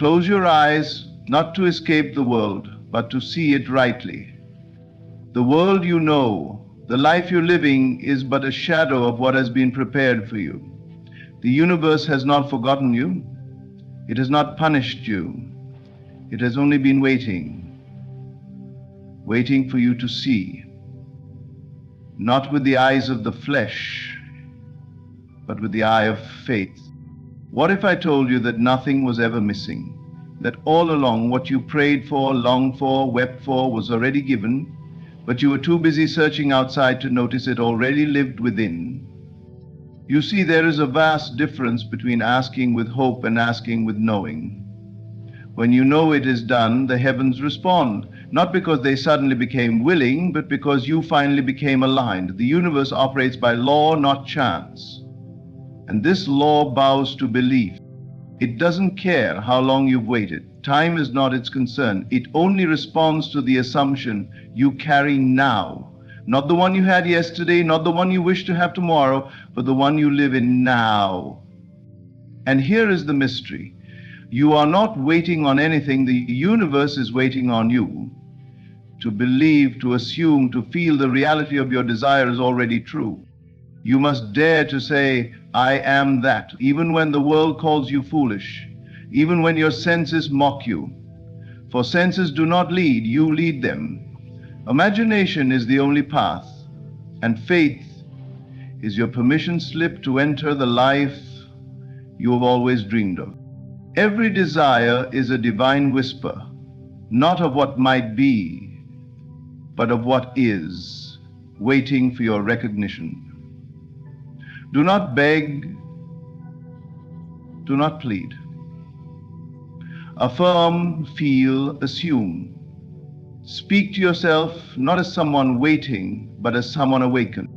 Close your eyes, not to escape the world, but to see it rightly. The world you know, the life you're living, is but a shadow of what has been prepared for you. The universe has not forgotten you. It has not punished you. It has only been waiting for you to see, not with the eyes of the flesh, but with the eye of faith. What if I told you that nothing was ever missing, that all along what you prayed for, longed for, wept for was already given, but you were too busy searching outside to notice it already lived within? You see, there is a vast difference between asking with hope and asking with knowing. When you know it is done, the heavens respond, not because they suddenly became willing, but because you finally became aligned. The universe operates by law, not chance. And this law bows to belief. It doesn't care how long you've waited. Time is not its concern. It only responds to the assumption you carry now. Not the one you had yesterday, not the one you wish to have tomorrow, but the one you live in now. And here is the mystery. You are not waiting on anything. The universe is waiting on you to believe, to assume, to feel the reality of your desire is already true. You must dare to say, I am that, even when the world calls you foolish, even when your senses mock you. For senses do not lead, you lead them. Imagination is the only path, and faith is your permission slip to enter the life you have always dreamed of. Every desire is a divine whisper, not of what might be, but of what is, waiting for your recognition. Do not beg, do not plead. Affirm, feel, assume. Speak to yourself not as someone waiting, but as someone awakened.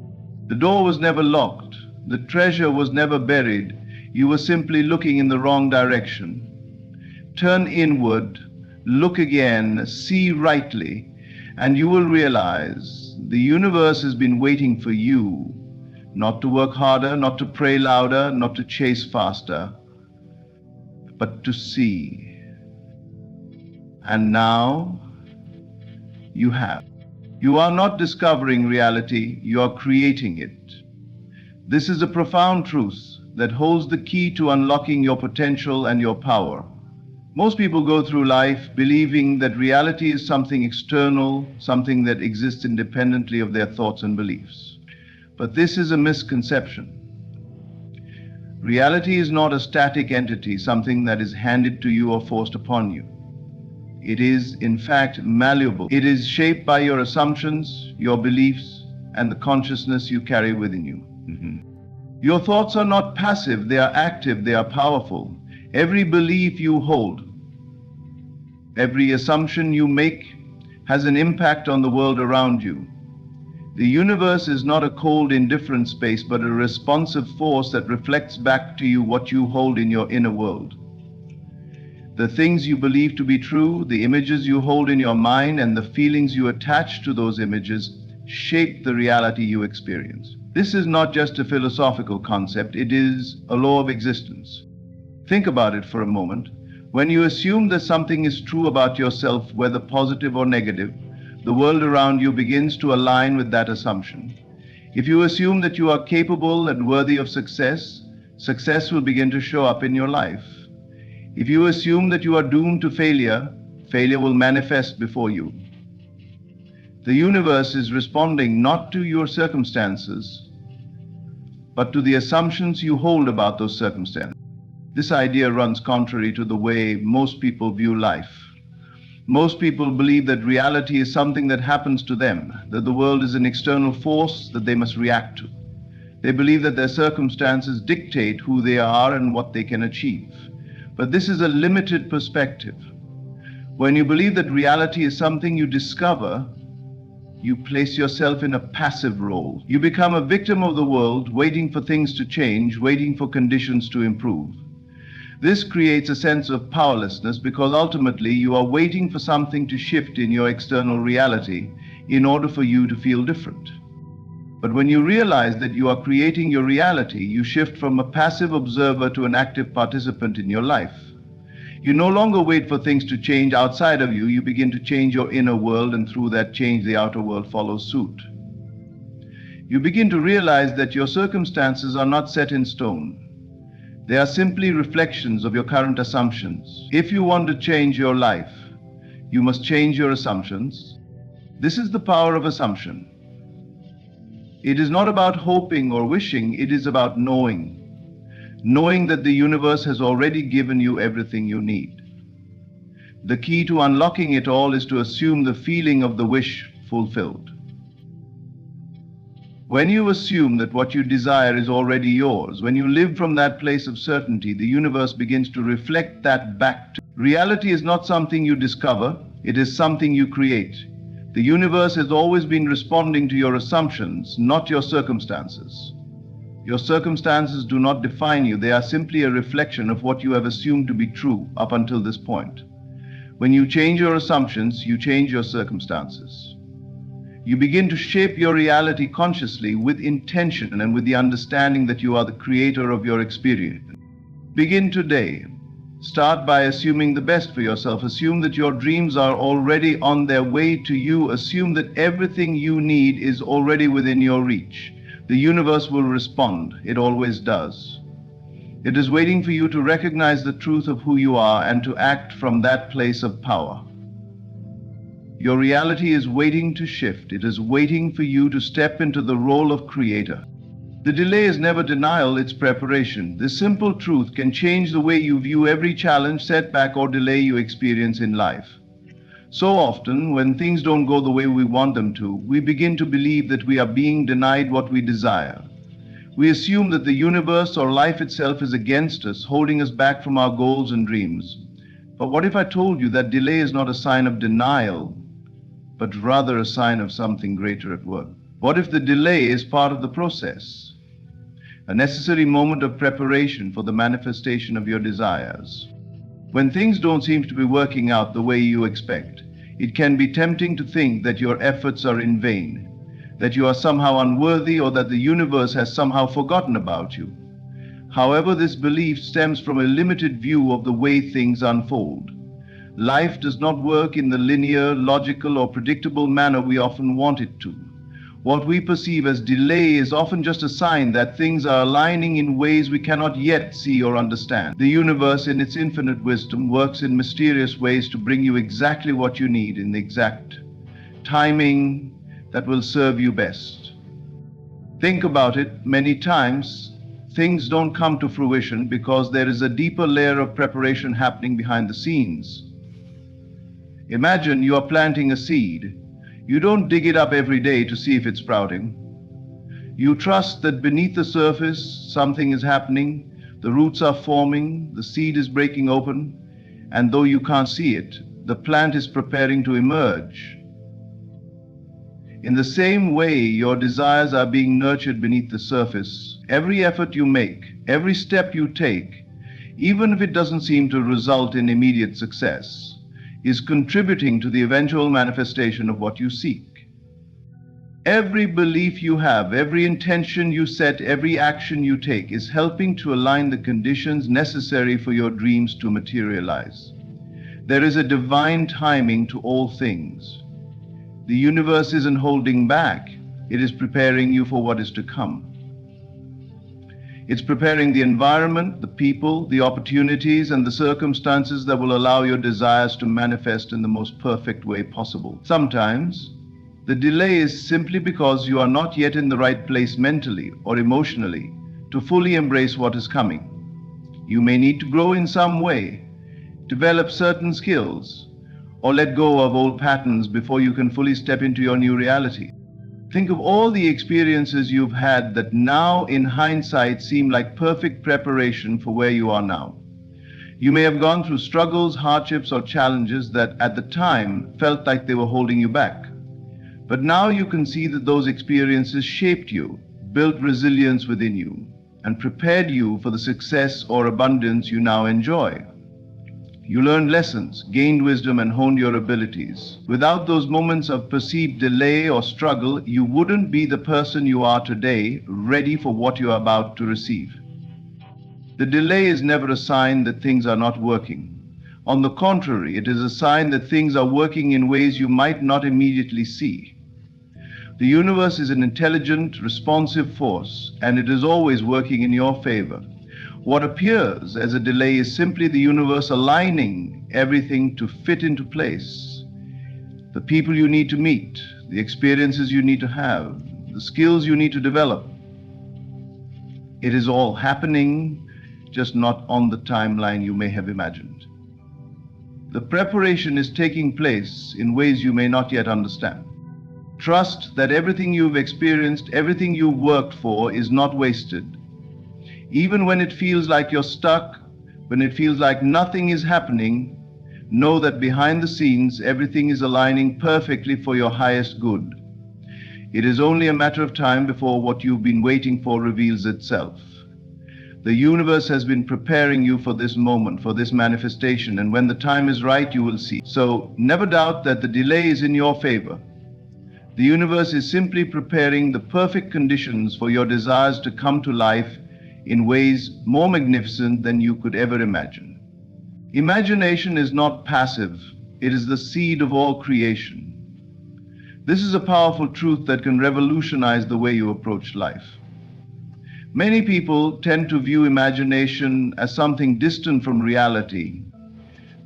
The door was never locked. The treasure was never buried. You were simply looking in the wrong direction. Turn inward, look again, see rightly, and you will realize the universe has been waiting for you, not to work harder, not to pray louder, not to chase faster, but to see. And now you have. You are not discovering reality, you are creating it. This is a profound truth that holds the key to unlocking your potential and your power. Most people go through life believing that reality is something external, something that exists independently of their thoughts and beliefs. But this is a misconception. Reality is not a static entity, something that is handed to you or forced upon you. It is, in fact, malleable. It is shaped by your assumptions, your beliefs, and the consciousness you carry within you. Your thoughts are not passive, they are active, they are powerful. Every belief you hold, every assumption you make has an impact on the world around you. The universe is not a cold, indifferent space, but a responsive force that reflects back to you what you hold in your inner world. The things you believe to be true, the images you hold in your mind, and the feelings you attach to those images shape the reality you experience. This is not just a philosophical concept, it is a law of existence. Think about it for a moment. When you assume that something is true about yourself, whether positive or negative, the world around you begins to align with that assumption. If you assume that you are capable and worthy of success, success will begin to show up in your life. If you assume that you are doomed to failure, failure will manifest before you. The universe is responding not to your circumstances, but to the assumptions you hold about those circumstances. This idea runs contrary to the way most people view life. Most people believe that reality is something that happens to them, that the world is an external force that they must react to. They believe that their circumstances dictate who they are and what they can achieve. But this is a limited perspective. When you believe that reality is something you discover, you place yourself in a passive role. You become a victim of the world, waiting for things to change, waiting for conditions to improve. This creates a sense of powerlessness because ultimately you are waiting for something to shift in your external reality in order for you to feel different. But when you realize that you are creating your reality, you shift from a passive observer to an active participant in your life. You no longer wait for things to change outside of you. You begin to change your inner world, and through that change, the outer world follows suit. You begin to realize that your circumstances are not set in stone. They are simply reflections of your current assumptions. If you want to change your life, you must change your assumptions. This is the power of assumption. It is not about hoping or wishing, it is about knowing. Knowing that the universe has already given you everything you need. The key to unlocking it all is to assume the feeling of the wish fulfilled. When you assume that what you desire is already yours, when you live from that place of certainty, the universe begins to reflect that back to you. Reality is not something you discover, it is something you create. The universe has always been responding to your assumptions, not your circumstances. Your circumstances do not define you, they are simply a reflection of what you have assumed to be true up until this point. When you change your assumptions, you change your circumstances. You begin to shape your reality consciously with intention and with the understanding that you are the creator of your experience. Begin today. Start by assuming the best for yourself. Assume that your dreams are already on their way to you. Assume that everything you need is already within your reach. The universe will respond. It always does. It is waiting for you to recognize the truth of who you are and to act from that place of power. Your reality is waiting to shift. It is waiting for you to step into the role of creator. The delay is never denial, it's preparation. This simple truth can change the way you view every challenge, setback, or delay you experience in life. So often, when things don't go the way we want them to, we begin to believe that we are being denied what we desire. We assume that the universe or life itself is against us, holding us back from our goals and dreams. But what if I told you that delay is not a sign of denial, but rather a sign of something greater at work? What if the delay is part of the process, a necessary moment of preparation for the manifestation of your desires? When things don't seem to be working out the way you expect, it can be tempting to think that your efforts are in vain, that you are somehow unworthy, or that the universe has somehow forgotten about you. However, this belief stems from a limited view of the way things unfold. Life does not work in the linear, logical, or predictable manner we often want it to. What we perceive as delay is often just a sign that things are aligning in ways we cannot yet see or understand. The universe, in its infinite wisdom, works in mysterious ways to bring you exactly what you need in the exact timing that will serve you best. Think about it. Many times, things don't come to fruition because there is a deeper layer of preparation happening behind the scenes. Imagine you are planting a seed. You don't dig it up every day to see if it's sprouting. You trust that beneath the surface something is happening, the roots are forming, the seed is breaking open, and though you can't see it, the plant is preparing to emerge. In the same way, your desires are being nurtured beneath the surface. Every effort you make, every step you take, even if it doesn't seem to result in immediate success, is contributing to the eventual manifestation of what you seek. Every belief you have, every intention you set, every action you take is helping to align the conditions necessary for your dreams to materialize. There is a divine timing to all things. The universe isn't holding back, it is preparing you for what is to come. It's preparing the environment, the people, the opportunities, and the circumstances that will allow your desires to manifest in the most perfect way possible. Sometimes, the delay is simply because you are not yet in the right place mentally or emotionally to fully embrace what is coming. You may need to grow in some way, develop certain skills, or let go of old patterns before you can fully step into your new reality. Think of all the experiences you've had that now, in hindsight, seem like perfect preparation for where you are now. You may have gone through struggles, hardships, or challenges that at the time felt like they were holding you back. But now you can see that those experiences shaped you, built resilience within you, and prepared you for the success or abundance you now enjoy. You learned lessons, gained wisdom, and honed your abilities. Without those moments of perceived delay or struggle, you wouldn't be the person you are today, ready for what you are about to receive. The delay is never a sign that things are not working. On the contrary, it is a sign that things are working in ways you might not immediately see. The universe is an intelligent, responsive force, and it is always working in your favor. What appears as a delay is simply the universe aligning everything to fit into place. The people you need to meet, the experiences you need to have, the skills you need to develop. It is all happening, just not on the timeline you may have imagined. The preparation is taking place in ways you may not yet understand. Trust that everything you've experienced, everything you've worked for is not wasted. Even when it feels like you're stuck, when it feels like nothing is happening, know that behind the scenes, everything is aligning perfectly for your highest good. It is only a matter of time before what you've been waiting for reveals itself. The universe has been preparing you for this moment, for this manifestation, and when the time is right, you will see. So never doubt that the delay is in your favor. The universe is simply preparing the perfect conditions for your desires to come to life in ways more magnificent than you could ever imagine. Imagination is not passive, it is the seed of all creation. This is a powerful truth that can revolutionize the way you approach life. Many people tend to view imagination as something distant from reality,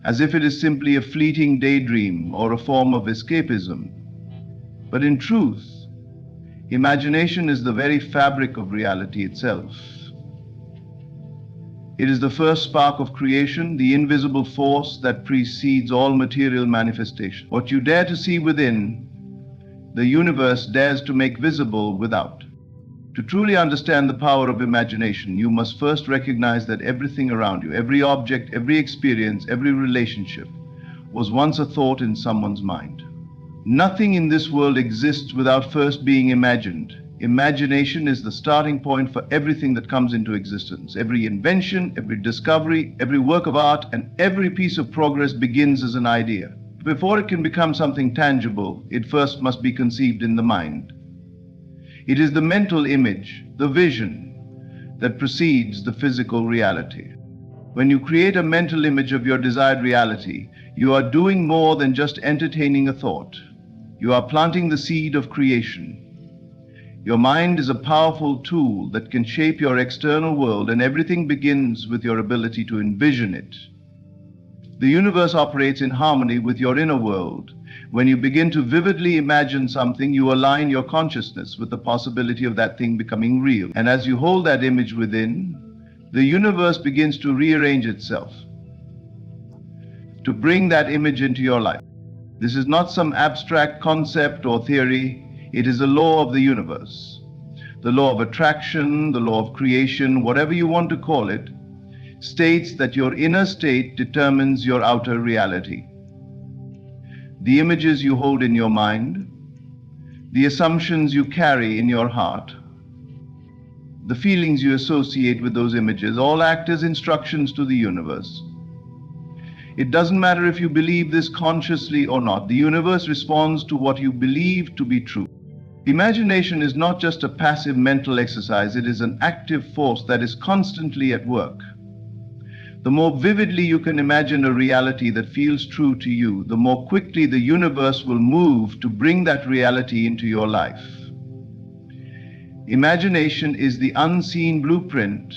as if it is simply a fleeting daydream or a form of escapism. But in truth, imagination is the very fabric of reality itself. It is the first spark of creation, the invisible force that precedes all material manifestation. What you dare to see within, the universe dares to make visible without. To truly understand the power of imagination, you must first recognize that everything around you, every object, every experience, every relationship, was once a thought in someone's mind. Nothing in this world exists without first being imagined. Imagination is the starting point for everything that comes into existence. Every invention, every discovery, every work of art, and every piece of progress begins as an idea. Before it can become something tangible, it first must be conceived in the mind. It is the mental image, the vision, that precedes the physical reality. When you create a mental image of your desired reality, you are doing more than just entertaining a thought. You are planting the seed of creation. Your mind is a powerful tool that can shape your external world, and everything begins with your ability to envision it. The universe operates in harmony with your inner world. When you begin to vividly imagine something, you align your consciousness with the possibility of that thing becoming real. And as you hold that image within, the universe begins to rearrange itself to bring that image into your life. This is not some abstract concept or theory. It is a law of the universe. The law of attraction, the law of creation, whatever you want to call it, states that your inner state determines your outer reality. The images you hold in your mind, the assumptions you carry in your heart, the feelings you associate with those images, all act as instructions to the universe. It doesn't matter if you believe this consciously or not. The universe responds to what you believe to be true. Imagination is not just a passive mental exercise, it is an active force that is constantly at work. The more vividly you can imagine a reality that feels true to you, the more quickly the universe will move to bring that reality into your life. Imagination is the unseen blueprint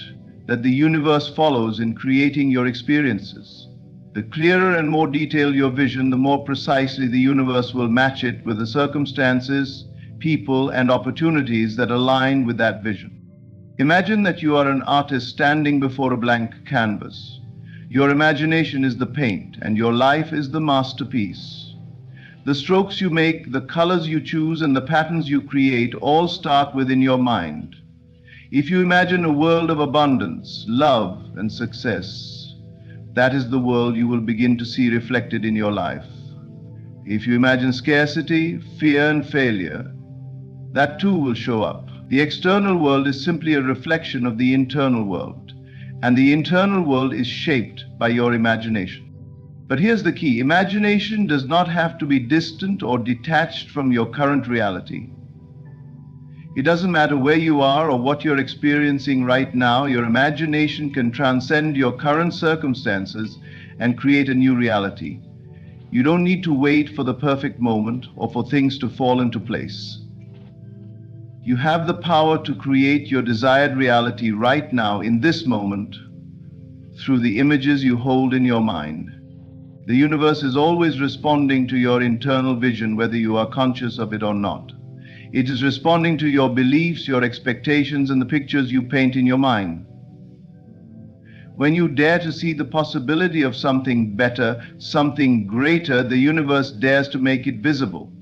that the universe follows in creating your experiences. The clearer and more detailed your vision, the more precisely the universe will match it with the circumstances, people, and opportunities that align with that vision. Imagine that you are an artist standing before a blank canvas. Your imagination is the paint, and your life is the masterpiece. The strokes you make, the colors you choose, and the patterns you create all start within your mind. If you imagine a world of abundance, love, and success, that is the world you will begin to see reflected in your life. If you imagine scarcity, fear, and failure, that too will show up. The external world is simply a reflection of the internal world, and the internal world is shaped by your imagination. But here's the key: imagination does not have to be distant or detached from your current reality. It doesn't matter where you are or what you're experiencing right now, your imagination can transcend your current circumstances and create a new reality. You don't need to wait for the perfect moment or for things to fall into place. You have the power to create your desired reality right now in this moment through the images you hold in your mind. The universe is always responding to your internal vision, whether you are conscious of it or not. It is responding to your beliefs, your expectations, and the pictures you paint in your mind. When you dare to see the possibility of something better, something greater, the universe dares to make it visible.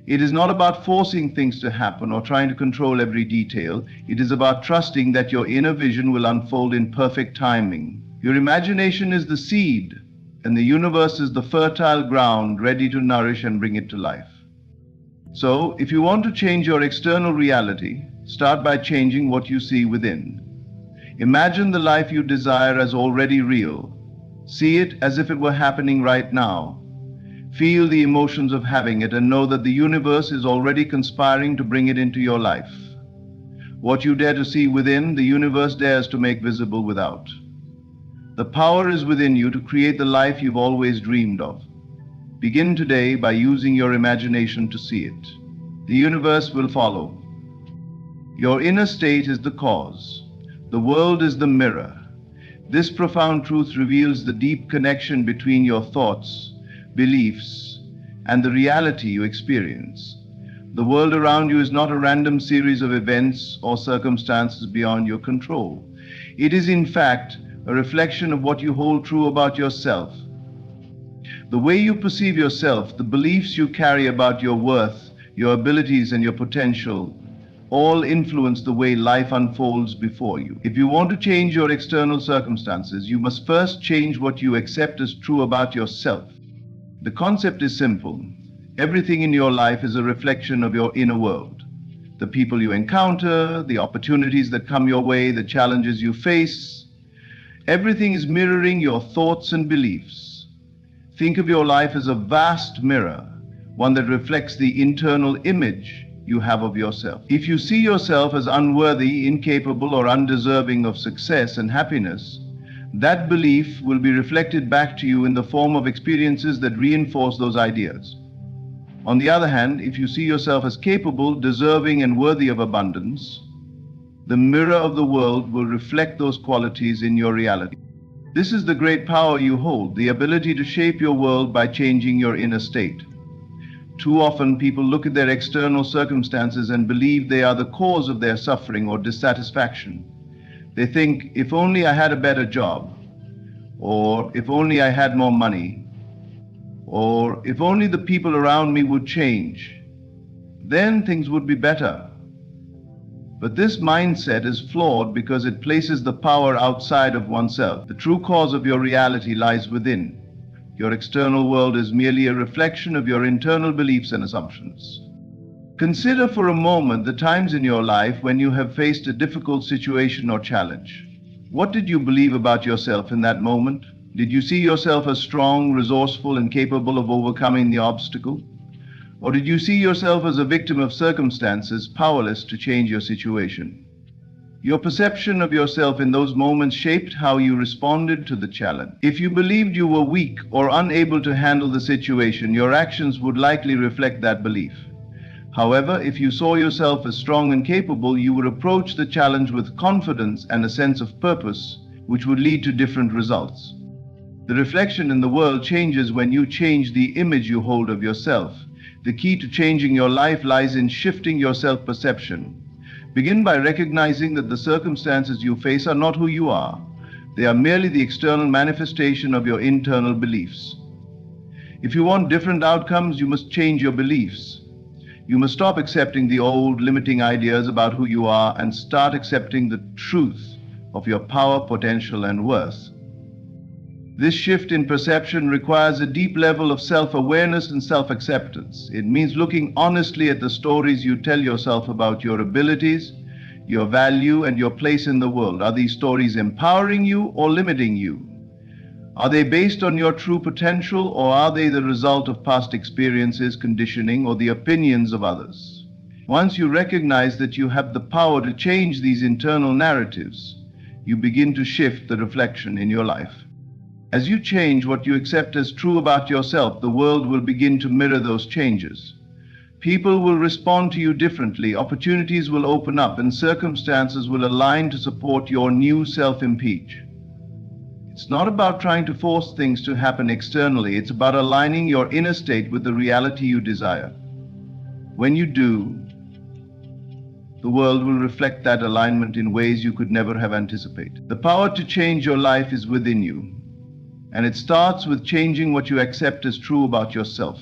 It is not about forcing things to happen or trying to control every detail. It is about trusting that your inner vision will unfold in perfect timing. Your imagination is the seed, and the universe is the fertile ground ready to nourish and bring it to life. So, if you want to change your external reality, start by changing what you see within. Imagine the life you desire as already real. See it as if it were happening right now. Feel the emotions of having it and know that the universe is already conspiring to bring it into your life. What you dare to see within, the universe dares to make visible without. The power is within you to create the life you've always dreamed of. Begin today by using your imagination to see it. The universe will follow. Your inner state is the cause. The world is the mirror. This profound truth reveals the deep connection between your thoughts, beliefs, and the reality you experience. The world around you is not a random series of events or circumstances beyond your control. It is, in fact, a reflection of what you hold true about yourself. The way you perceive yourself, the beliefs you carry about your worth, your abilities, and your potential, all influence the way life unfolds before you. If you want to change your external circumstances, you must first change what you accept as true about yourself. The concept is simple. Everything in your life is a reflection of your inner world. The people you encounter, the opportunities that come your way, the challenges you face, everything is mirroring your thoughts and beliefs. Think of your life as a vast mirror, one that reflects the internal image you have of yourself. If you see yourself as unworthy, incapable, or undeserving of success and happiness, that belief will be reflected back to you in the form of experiences that reinforce those ideas. On the other hand, if you see yourself as capable, deserving, and worthy of abundance, the mirror of the world will reflect those qualities in your reality. This is the great power you hold, the ability to shape your world by changing your inner state. Too often, people look at their external circumstances and believe they are the cause of their suffering or dissatisfaction. They think, if only I had a better job, or if only I had more money, or if only the people around me would change, then things would be better. But this mindset is flawed because it places the power outside of oneself. The true cause of your reality lies within. Your external world is merely a reflection of your internal beliefs and assumptions. Consider for a moment the times in your life when you have faced a difficult situation or challenge. What did you believe about yourself in that moment? Did you see yourself as strong, resourceful, and capable of overcoming the obstacle? Or did you see yourself as a victim of circumstances, powerless to change your situation? Your perception of yourself in those moments shaped how you responded to the challenge. If you believed you were weak or unable to handle the situation, your actions would likely reflect that belief. However, if you saw yourself as strong and capable, you would approach the challenge with confidence and a sense of purpose, which would lead to different results. The reflection in the world changes when you change the image you hold of yourself. The key to changing your life lies in shifting your self-perception. Begin by recognizing that the circumstances you face are not who you are. They are merely the external manifestation of your internal beliefs. If you want different outcomes, you must change your beliefs. You must stop accepting the old, limiting ideas about who you are and start accepting the truth of your power, potential, and worth. This shift in perception requires a deep level of self-awareness and self-acceptance. It means looking honestly at the stories you tell yourself about your abilities, your value, and your place in the world. Are these stories empowering you or limiting you? Are they based on your true potential, or are they the result of past experiences, conditioning, or the opinions of others? Once you recognize that you have the power to change these internal narratives, you begin to shift the reflection in your life. As you change what you accept as true about yourself, the world will begin to mirror those changes. People will respond to you differently, opportunities will open up, and circumstances will align to support your new self-image. It's not about trying to force things to happen externally, it's about aligning your inner state with the reality you desire. When you do, the world will reflect that alignment in ways you could never have anticipated. The power to change your life is within you, and it starts with changing what you accept as true about yourself.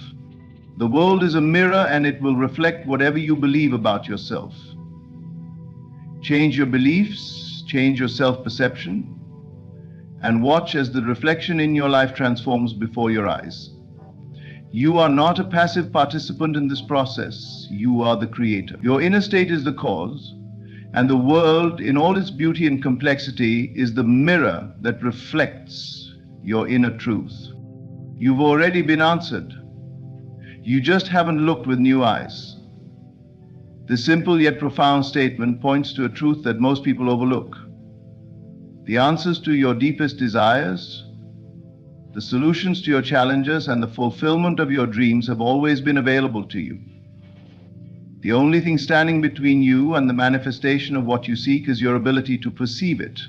The world is a mirror, and it will reflect whatever you believe about yourself. Change your beliefs, change your self-perception, and watch as the reflection in your life transforms before your eyes. You are not a passive participant in this process. You are the creator. Your inner state is the cause, and the world, in all its beauty and complexity, is the mirror that reflects your inner truth. You've already been answered. You just haven't looked with new eyes. This simple yet profound statement points to a truth that most people overlook. The answers to your deepest desires, the solutions to your challenges, and the fulfillment of your dreams have always been available to you. The only thing standing between you and the manifestation of what you seek is your ability to perceive it.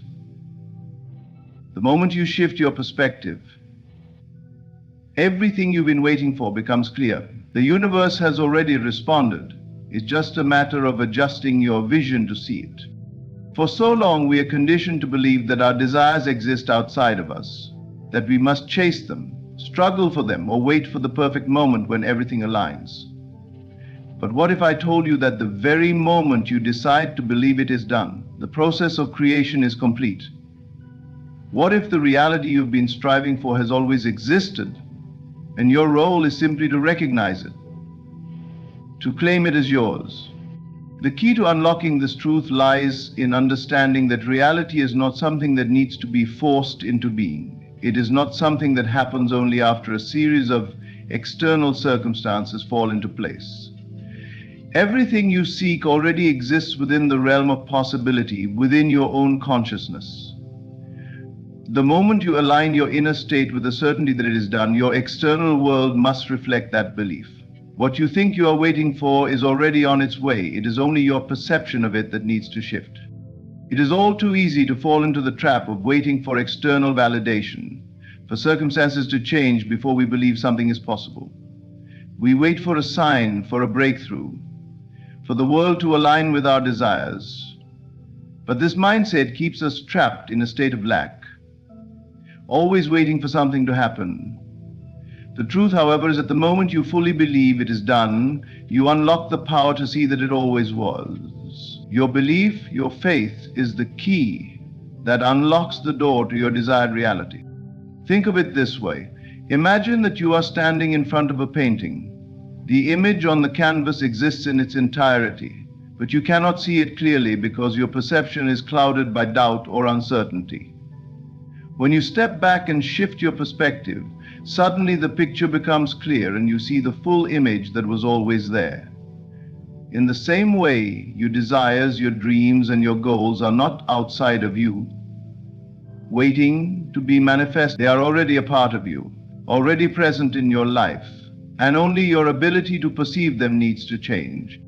The moment you shift your perspective, everything you've been waiting for becomes clear. The universe has already responded. It's just a matter of adjusting your vision to see it. For so long, we are conditioned to believe that our desires exist outside of us, that we must chase them, struggle for them, or wait for the perfect moment when everything aligns. But what if I told you that the very moment you decide to believe it is done, the process of creation is complete? What if the reality you've been striving for has always existed, and your role is simply to recognize it, to claim it as yours? The key to unlocking this truth lies in understanding that reality is not something that needs to be forced into being. It is not something that happens only after a series of external circumstances fall into place. Everything you seek already exists within the realm of possibility, within your own consciousness. The moment you align your inner state with the certainty that it is done, your external world must reflect that belief. What you think you are waiting for is already on its way. It is only your perception of it that needs to shift. It is all too easy to fall into the trap of waiting for external validation, for circumstances to change before we believe something is possible. We wait for a sign, for a breakthrough, for the world to align with our desires. But this mindset keeps us trapped in a state of lack, always waiting for something to happen. The truth, however, is that the moment you fully believe it is done, you unlock the power to see that it always was. Your belief, your faith, is the key that unlocks the door to your desired reality. Think of it this way. Imagine that you are standing in front of a painting. The image on the canvas exists in its entirety, but you cannot see it clearly because your perception is clouded by doubt or uncertainty. When you step back and shift your perspective, suddenly the picture becomes clear and you see the full image that was always there. In the same way, your desires, your dreams, and your goals are not outside of you, waiting to be manifest. They are already a part of you, already present in your life, and only your ability to perceive them needs to change.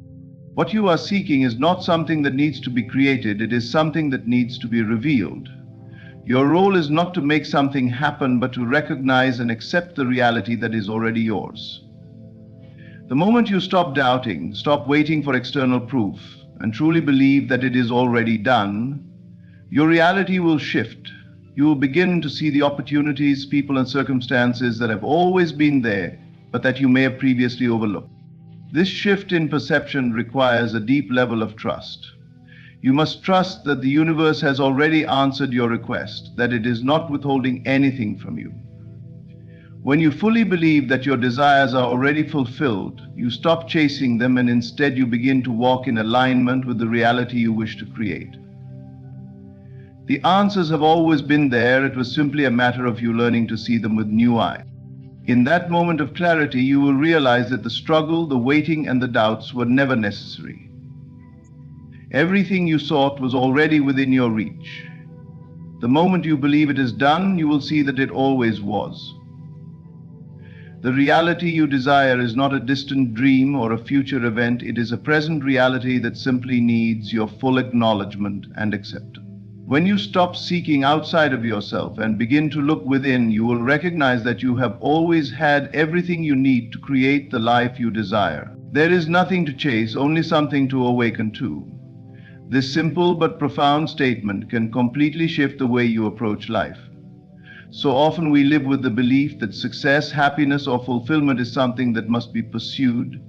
What you are seeking is not something that needs to be created, it is something that needs to be revealed. Your role is not to make something happen, but to recognize and accept the reality that is already yours. The moment you stop doubting, stop waiting for external proof, and truly believe that it is already done, your reality will shift. You will begin to see the opportunities, people, and circumstances that have always been there, but that you may have previously overlooked. This shift in perception requires a deep level of trust. You must trust that the universe has already answered your request, that it is not withholding anything from you. When you fully believe that your desires are already fulfilled, you stop chasing them and instead you begin to walk in alignment with the reality you wish to create. The answers have always been there. It was simply a matter of you learning to see them with new eyes. In that moment of clarity, you will realize that the struggle, the waiting, and the doubts were never necessary. Everything you sought was already within your reach. The moment you believe it is done, you will see that it always was. The reality you desire is not a distant dream or a future event. It is a present reality that simply needs your full acknowledgement and acceptance. When you stop seeking outside of yourself and begin to look within, you will recognize that you have always had everything you need to create the life you desire. There is nothing to chase, only something to awaken to. This simple but profound statement can completely shift the way you approach life. So often we live with the belief that success, happiness, or fulfillment is something that must be pursued,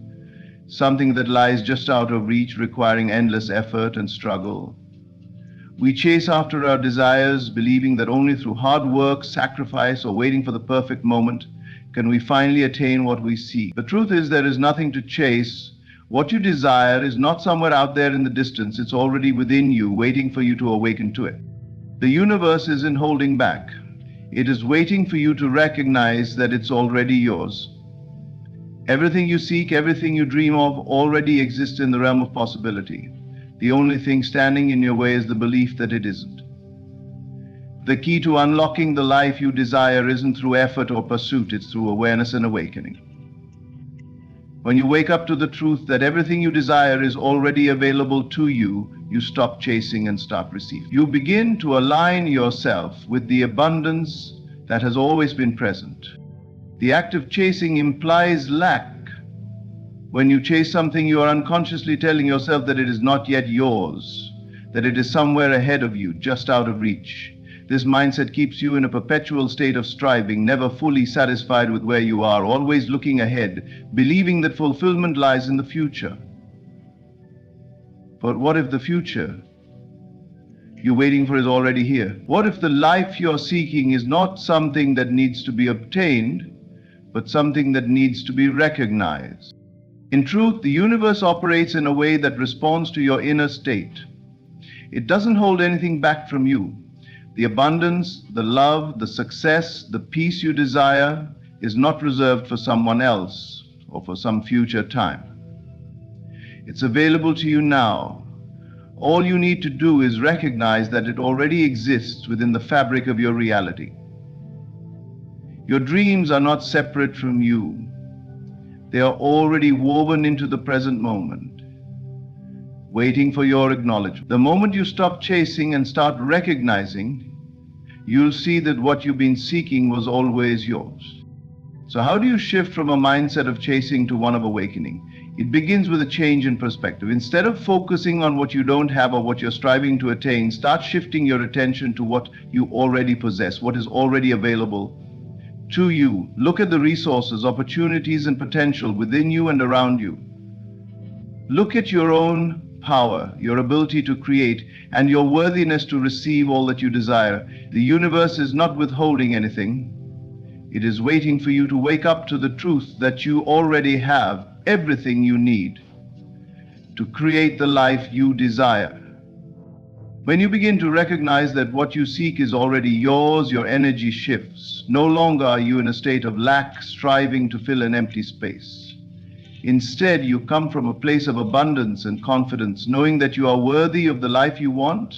something that lies just out of reach, requiring endless effort and struggle. We chase after our desires, believing that only through hard work, sacrifice, or waiting for the perfect moment can we finally attain what we seek. The truth is, there is nothing to chase. What you desire is not somewhere out there in the distance. It's already within you, waiting for you to awaken to it. The universe isn't holding back. It is waiting for you to recognize that it's already yours. Everything you seek, everything you dream of already exists in the realm of possibility. The only thing standing in your way is the belief that it isn't. The key to unlocking the life you desire isn't through effort or pursuit, it's through awareness and awakening. When you wake up to the truth that everything you desire is already available to you, you stop chasing and start receiving. You begin to align yourself with the abundance that has always been present. The act of chasing implies lack. When you chase something, you are unconsciously telling yourself that it is not yet yours, that it is somewhere ahead of you, just out of reach. This mindset keeps you in a perpetual state of striving, never fully satisfied with where you are, always looking ahead, believing that fulfillment lies in the future. But what if the future you're waiting for is already here? What if the life you're seeking is not something that needs to be obtained, but something that needs to be recognized? In truth, the universe operates in a way that responds to your inner state. It doesn't hold anything back from you. The abundance, the love, the success, the peace you desire is not reserved for someone else or for some future time. It's available to you now. All you need to do is recognize that it already exists within the fabric of your reality. Your dreams are not separate from you. They are already woven into the present moment, waiting for your acknowledgement. The moment you stop chasing and start recognizing, you'll see that what you've been seeking was always yours. So how do you shift from a mindset of chasing to one of awakening? It begins with a change in perspective. Instead of focusing on what you don't have or what you're striving to attain, start shifting your attention to what you already possess, what is already available to you. Look at the resources, opportunities, and potential within you and around you. Look at your own power, your ability to create, and your worthiness to receive all that you desire. The universe is not withholding anything. It is waiting for you to wake up to the truth that you already have everything you need to create the life you desire. When you begin to recognize that what you seek is already yours, your energy shifts. No longer are you in a state of lack, striving to fill an empty space. Instead, you come from a place of abundance and confidence, knowing that you are worthy of the life you want,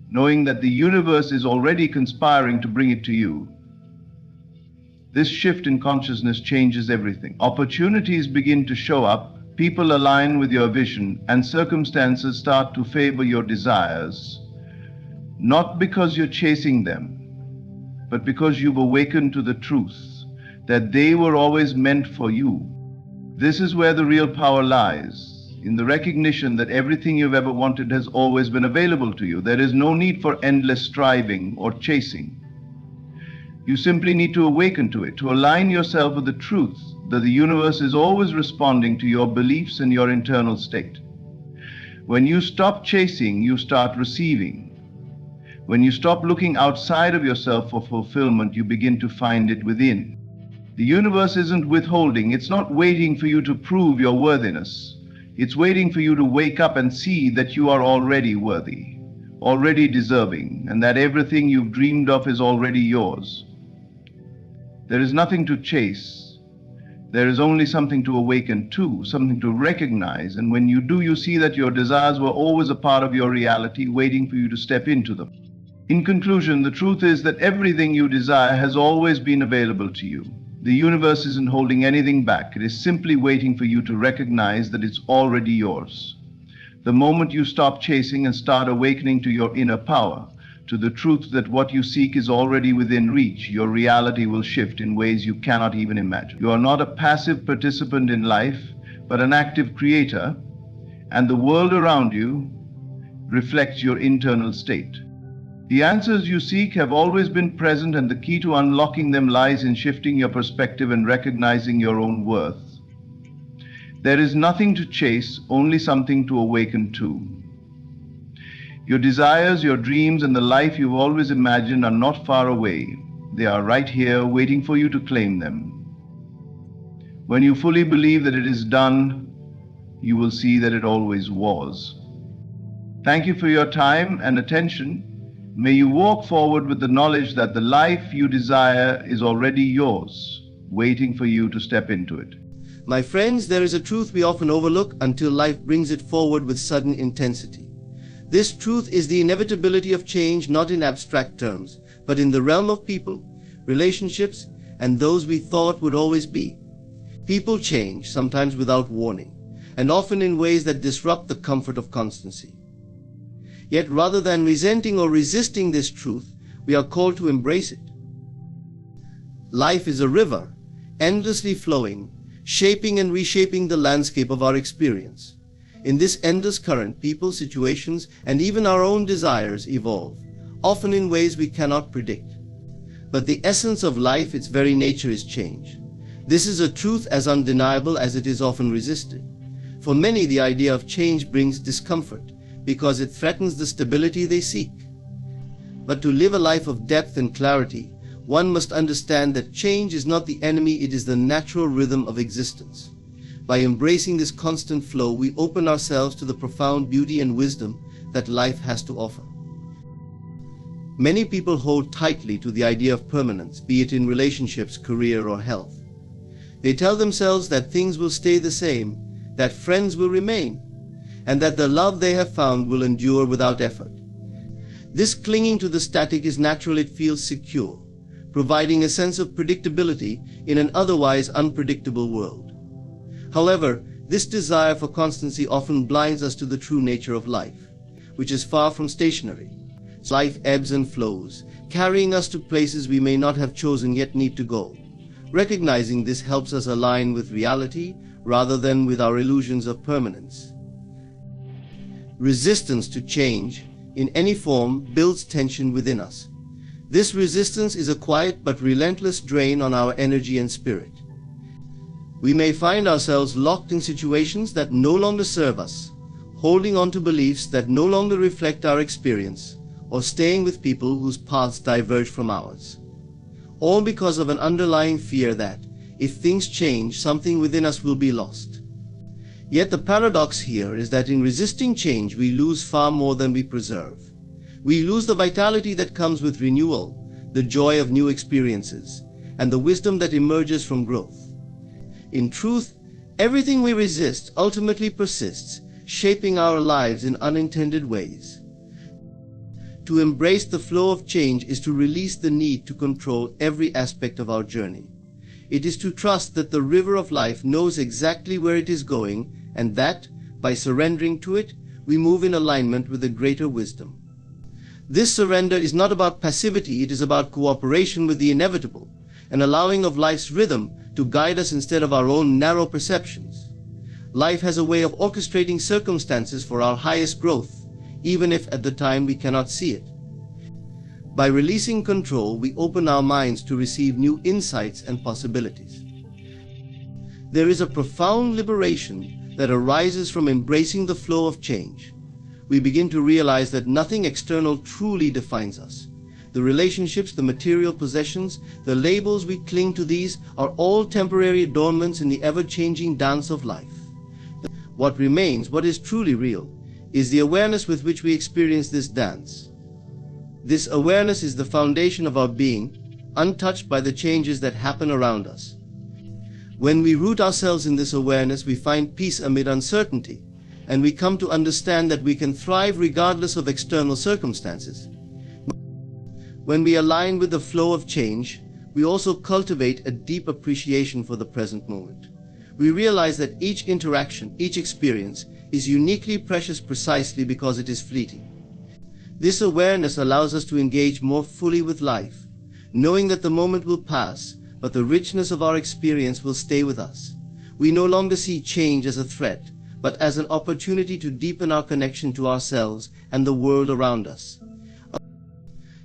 knowing that the universe is already conspiring to bring it to you. This shift in consciousness changes everything. Opportunities begin to show up, people align with your vision, and circumstances start to favor your desires. Not because you're chasing them, but because you've awakened to the truth that they were always meant for you. This is where the real power lies, in the recognition that everything you've ever wanted has always been available to you. There is no need for endless striving or chasing. You simply need to awaken to it, to align yourself with the truth that the universe is always responding to your beliefs and your internal state. When you stop chasing, you start receiving. When you stop looking outside of yourself for fulfillment, you begin to find it within. The universe isn't withholding. It's not waiting for you to prove your worthiness. It's waiting for you to wake up and see that you are already worthy, already deserving, and that everything you've dreamed of is already yours. There is nothing to chase, There is only something to awaken to, something to recognize, and when you do, you see that your desires were always a part of your reality, waiting for you to step into them. In conclusion, the truth is that everything you desire has always been available to you. The universe isn't holding anything back. It is simply waiting for you to recognize that it's already yours. The moment you stop chasing and start awakening to your inner power, to the truth that what you seek is already within reach, your reality will shift in ways you cannot even imagine. You are not a passive participant in life, but an active creator, and the world around you reflects your internal state. The answers you seek have always been present, and the key to unlocking them lies in shifting your perspective and recognizing your own worth. There is nothing to chase, only something to awaken to. Your desires, your dreams, and the life you've always imagined are not far away. They are right here, waiting for you to claim them. When you fully believe that it is done, you will see that it always was. Thank you for your time and attention. May you walk forward with the knowledge that the life you desire is already yours, waiting for you to step into it. My friends, there is a truth we often overlook until life brings it forward with sudden intensity. This truth is the inevitability of change, not in abstract terms, but in the realm of people, relationships, and those we thought would always be. People change, sometimes without warning, and often in ways that disrupt the comfort of constancy. Yet rather than resenting or resisting this truth, we are called to embrace it. Life is a river, endlessly flowing, shaping and reshaping the landscape of our experience. In this endless current, people, situations, and even our own desires evolve, often in ways we cannot predict. But the essence of life, its very nature, is change. This is a truth as undeniable as it is often resisted. For many, the idea of change brings discomfort, because it threatens the stability they seek. But to live a life of depth and clarity, one must understand that change is not the enemy, it is the natural rhythm of existence. By embracing this constant flow, we open ourselves to the profound beauty and wisdom that life has to offer. Many people hold tightly to the idea of permanence, be it in relationships, career, or health. They tell themselves that things will stay the same, that friends will remain, and that the love they have found will endure without effort. This clinging to the static is natural. It feels secure, providing a sense of predictability in an otherwise unpredictable world. However, this desire for constancy often blinds us to the true nature of life, which is far from stationary. Life ebbs and flows, carrying us to places we may not have chosen yet need to go. Recognizing this helps us align with reality rather than with our illusions of permanence. Resistance to change, in any form, builds tension within us. This resistance is a quiet but relentless drain on our energy and spirit. We may find ourselves locked in situations that no longer serve us, holding on to beliefs that no longer reflect our experience, or staying with people whose paths diverge from ours. All because of an underlying fear that, if things change, something within us will be lost. Yet the paradox here is that in resisting change, we lose far more than we preserve. We lose the vitality that comes with renewal, the joy of new experiences, and the wisdom that emerges from growth. In truth, everything we resist ultimately persists, shaping our lives in unintended ways. To embrace the flow of change is to release the need to control every aspect of our journey. It is to trust that the river of life knows exactly where it is going, and that, by surrendering to it, we move in alignment with a greater wisdom. This surrender is not about passivity, it is about cooperation with the inevitable, an allowing of life's rhythm to guide us instead of our own narrow perceptions. Life has a way of orchestrating circumstances for our highest growth, even if at the time we cannot see it. By releasing control, we open our minds to receive new insights and possibilities. There is a profound liberation that arises from embracing the flow of change. We begin to realize that nothing external truly defines us. The relationships, the material possessions, the labels we cling to, these are all temporary adornments in the ever-changing dance of life. What remains, what is truly real, is the awareness with which we experience this dance. This awareness is the foundation of our being, untouched by the changes that happen around us. When we root ourselves in this awareness, we find peace amid uncertainty, and we come to understand that we can thrive regardless of external circumstances. When we align with the flow of change, we also cultivate a deep appreciation for the present moment. We realize that each interaction, each experience, is uniquely precious precisely because it is fleeting. This awareness allows us to engage more fully with life, knowing that the moment will pass, but the richness of our experience will stay with us. We no longer see change as a threat, but as an opportunity to deepen our connection to ourselves and the world around us.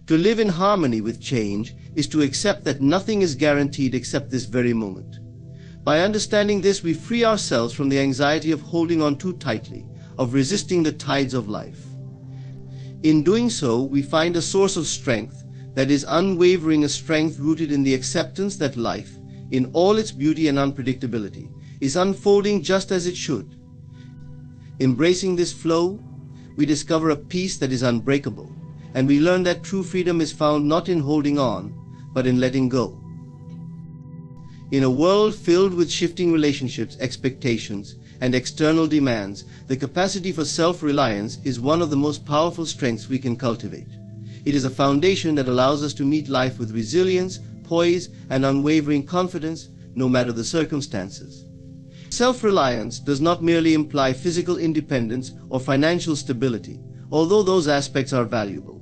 To live in harmony with change is to accept that nothing is guaranteed except this very moment. By understanding this, we free ourselves from the anxiety of holding on too tightly, of resisting the tides of life. In doing so, we find a source of strength that is unwavering, a strength rooted in the acceptance that life, in all its beauty and unpredictability, is unfolding just as it should. Embracing this flow, we discover a peace that is unbreakable, and we learn that true freedom is found not in holding on, but in letting go. In a world filled with shifting relationships, expectations, and external demands, the capacity for self-reliance is one of the most powerful strengths we can cultivate. It is a foundation that allows us to meet life with resilience, poise, and unwavering confidence, no matter the circumstances. Self-reliance does not merely imply physical independence or financial stability, although those aspects are valuable.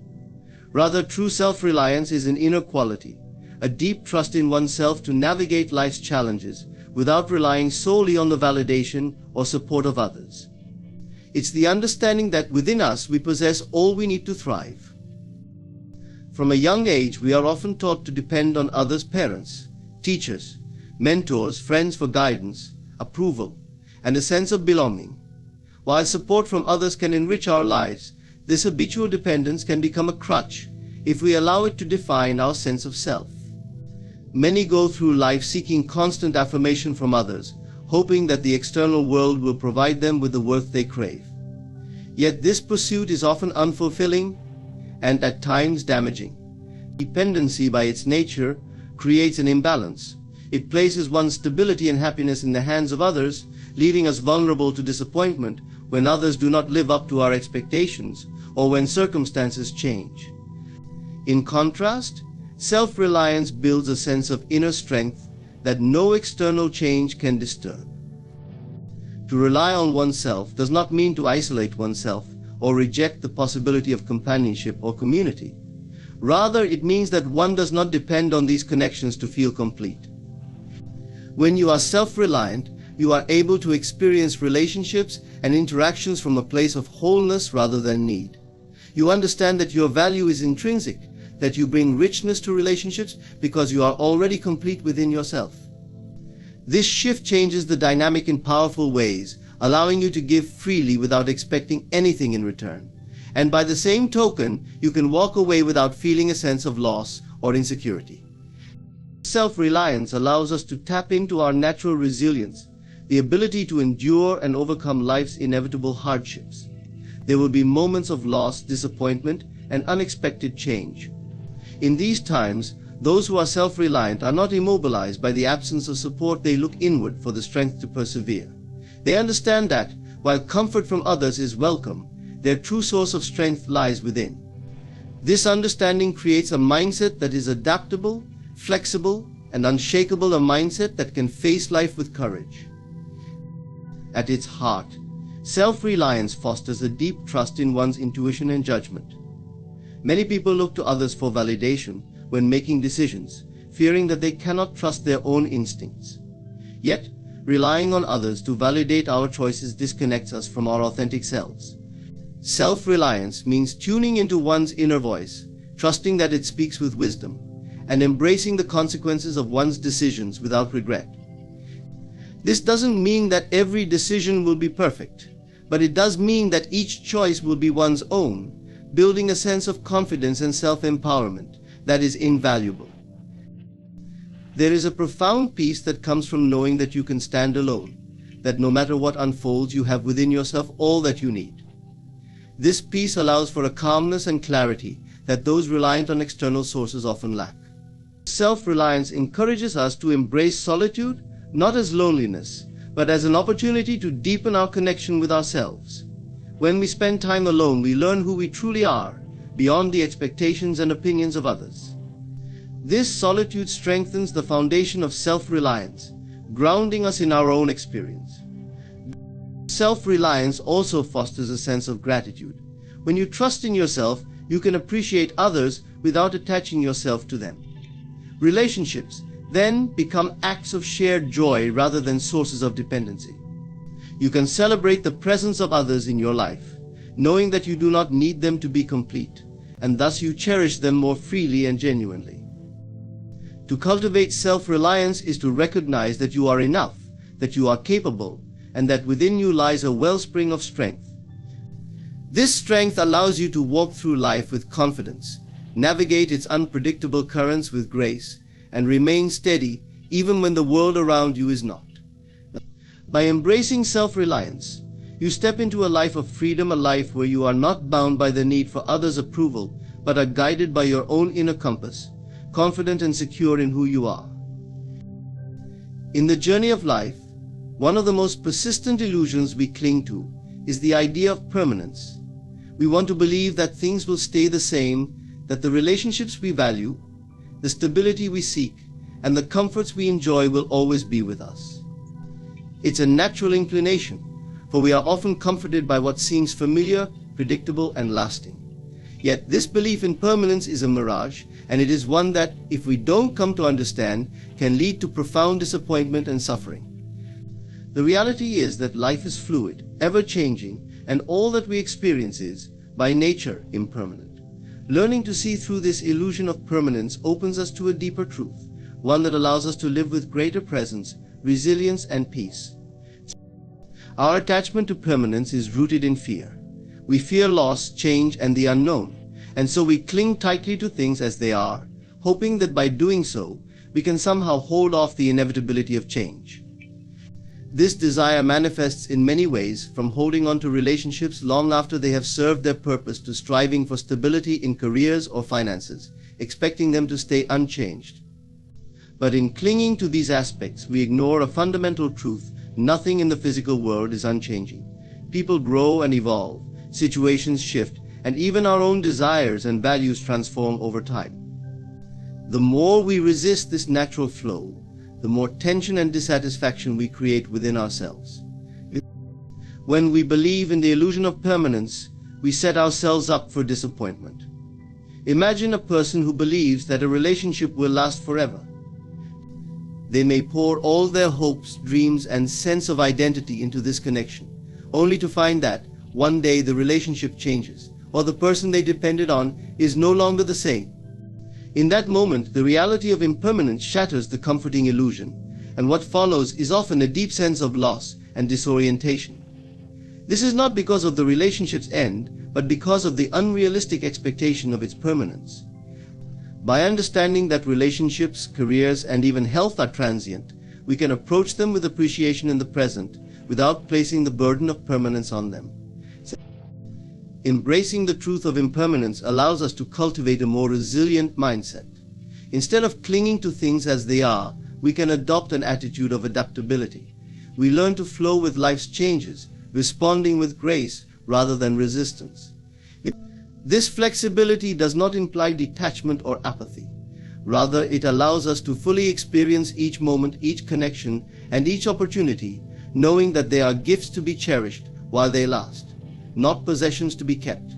Rather, true self-reliance is an inner quality, a deep trust in oneself to navigate life's challenges without relying solely on the validation or support of others. It's the understanding that within us we possess all we need to thrive. From a young age, we are often taught to depend on others' parents, teachers, mentors, friends for guidance, approval, and a sense of belonging. While support from others can enrich our lives, this habitual dependence can become a crutch if we allow it to define our sense of self. Many go through life seeking constant affirmation from others, hoping that the external world will provide them with the worth they crave. Yet this pursuit is often unfulfilling and at times damaging. Dependency, by its nature, creates an imbalance. It places one's stability and happiness in the hands of others, leaving us vulnerable to disappointment when others do not live up to our expectations or when circumstances change. In contrast, self-reliance builds a sense of inner strength that no external change can disturb. To rely on oneself does not mean to isolate oneself or reject the possibility of companionship or community. Rather, it means that one does not depend on these connections to feel complete. When you are self-reliant, you are able to experience relationships and interactions from a place of wholeness rather than need. You understand that your value is intrinsic, that you bring richness to relationships because you are already complete within yourself. This shift changes the dynamic in powerful ways, allowing you to give freely without expecting anything in return. And by the same token, you can walk away without feeling a sense of loss or insecurity. Self-reliance allows us to tap into our natural resilience, the ability to endure and overcome life's inevitable hardships. There will be moments of loss, disappointment, and unexpected change. In these times, those who are self-reliant are not immobilized by the absence of support. They look inward for the strength to persevere. They understand that, while comfort from others is welcome, their true source of strength lies within. This understanding creates a mindset that is adaptable, flexible, and unshakable, a mindset that can face life with courage. At its heart, self-reliance fosters a deep trust in one's intuition and judgment. Many people look to others for validation when making decisions, fearing that they cannot trust their own instincts. Yet, relying on others to validate our choices disconnects us from our authentic selves. Self-reliance means tuning into one's inner voice, trusting that it speaks with wisdom, and embracing the consequences of one's decisions without regret. This doesn't mean that every decision will be perfect, but it does mean that each choice will be one's own, building a sense of confidence and self-empowerment that is invaluable. There is a profound peace that comes from knowing that you can stand alone, that no matter what unfolds, you have within yourself all that you need. This peace allows for a calmness and clarity that those reliant on external sources often lack. Self-reliance encourages us to embrace solitude not as loneliness, but as an opportunity to deepen our connection with ourselves. When we spend time alone, we learn who we truly are, beyond the expectations and opinions of others. This solitude strengthens the foundation of self-reliance, grounding us in our own experience. Self-reliance also fosters a sense of gratitude. When you trust in yourself, you can appreciate others without attaching yourself to them. Relationships then become acts of shared joy rather than sources of dependency. You can celebrate the presence of others in your life, knowing that you do not need them to be complete, and thus you cherish them more freely and genuinely. To cultivate self-reliance is to recognize that you are enough, that you are capable, and that within you lies a wellspring of strength. This strength allows you to walk through life with confidence, navigate its unpredictable currents with grace, and remain steady even when the world around you is not. By embracing self-reliance, you step into a life of freedom, a life where you are not bound by the need for others' approval, but are guided by your own inner compass, confident and secure in who you are. In the journey of life, one of the most persistent illusions we cling to is the idea of permanence. We want to believe that things will stay the same, that the relationships we value, the stability we seek, and the comforts we enjoy will always be with us. It's a natural inclination, for we are often comforted by what seems familiar, predictable, and lasting. Yet this belief in permanence is a mirage, and it is one that, if we don't come to understand, can lead to profound disappointment and suffering. The reality is that life is fluid, ever-changing, and all that we experience is, by nature, impermanent. Learning to see through this illusion of permanence opens us to a deeper truth, one that allows us to live with greater presence, resilience, and peace. Our attachment to permanence is rooted in fear. We fear loss, change, and the unknown, and so we cling tightly to things as they are, hoping that by doing so, we can somehow hold off the inevitability of change. This desire manifests in many ways, from holding on to relationships long after they have served their purpose to striving for stability in careers or finances, expecting them to stay unchanged. But in clinging to these aspects, we ignore a fundamental truth: nothing in the physical world is unchanging. People grow and evolve, situations shift, and even our own desires and values transform over time. The more we resist this natural flow, the more tension and dissatisfaction we create within ourselves. When we believe in the illusion of permanence, we set ourselves up for disappointment. Imagine a person who believes that a relationship will last forever. They may pour all their hopes, dreams, and sense of identity into this connection, only to find that one day the relationship changes, or the person they depended on is no longer the same. In that moment, the reality of impermanence shatters the comforting illusion, and what follows is often a deep sense of loss and disorientation. This is not because of the relationship's end, but because of the unrealistic expectation of its permanence. By understanding that relationships, careers, and even health are transient, we can approach them with appreciation in the present, without placing the burden of permanence on them. Embracing the truth of impermanence allows us to cultivate a more resilient mindset. Instead of clinging to things as they are, we can adopt an attitude of adaptability. We learn to flow with life's changes, responding with grace rather than resistance. This flexibility does not imply detachment or apathy. Rather, it allows us to fully experience each moment, each connection, and each opportunity, knowing that they are gifts to be cherished while they last, not possessions to be kept.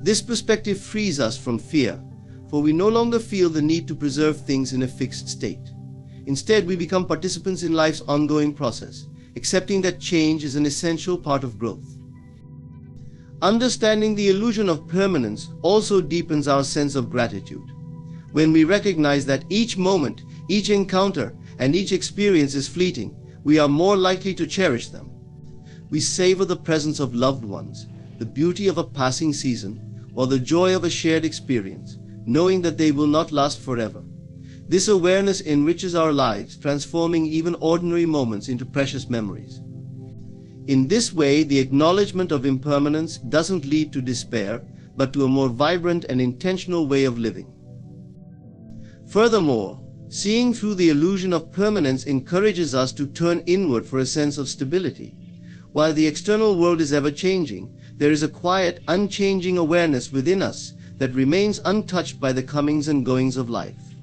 This perspective frees us from fear, for we no longer feel the need to preserve things in a fixed state. Instead, we become participants in life's ongoing process, accepting that change is an essential part of growth. Understanding the illusion of permanence also deepens our sense of gratitude. When we recognize that each moment, each encounter, and each experience is fleeting, we are more likely to cherish them. We savor the presence of loved ones, the beauty of a passing season, or the joy of a shared experience, knowing that they will not last forever. This awareness enriches our lives, transforming even ordinary moments into precious memories. In this way, the acknowledgement of impermanence doesn't lead to despair, but to a more vibrant and intentional way of living. Furthermore, Seeing through the illusion of permanence encourages us to turn inward for a sense of stability. While the external world is ever-changing, there is a quiet, unchanging awareness within us that remains untouched by the comings and goings of life.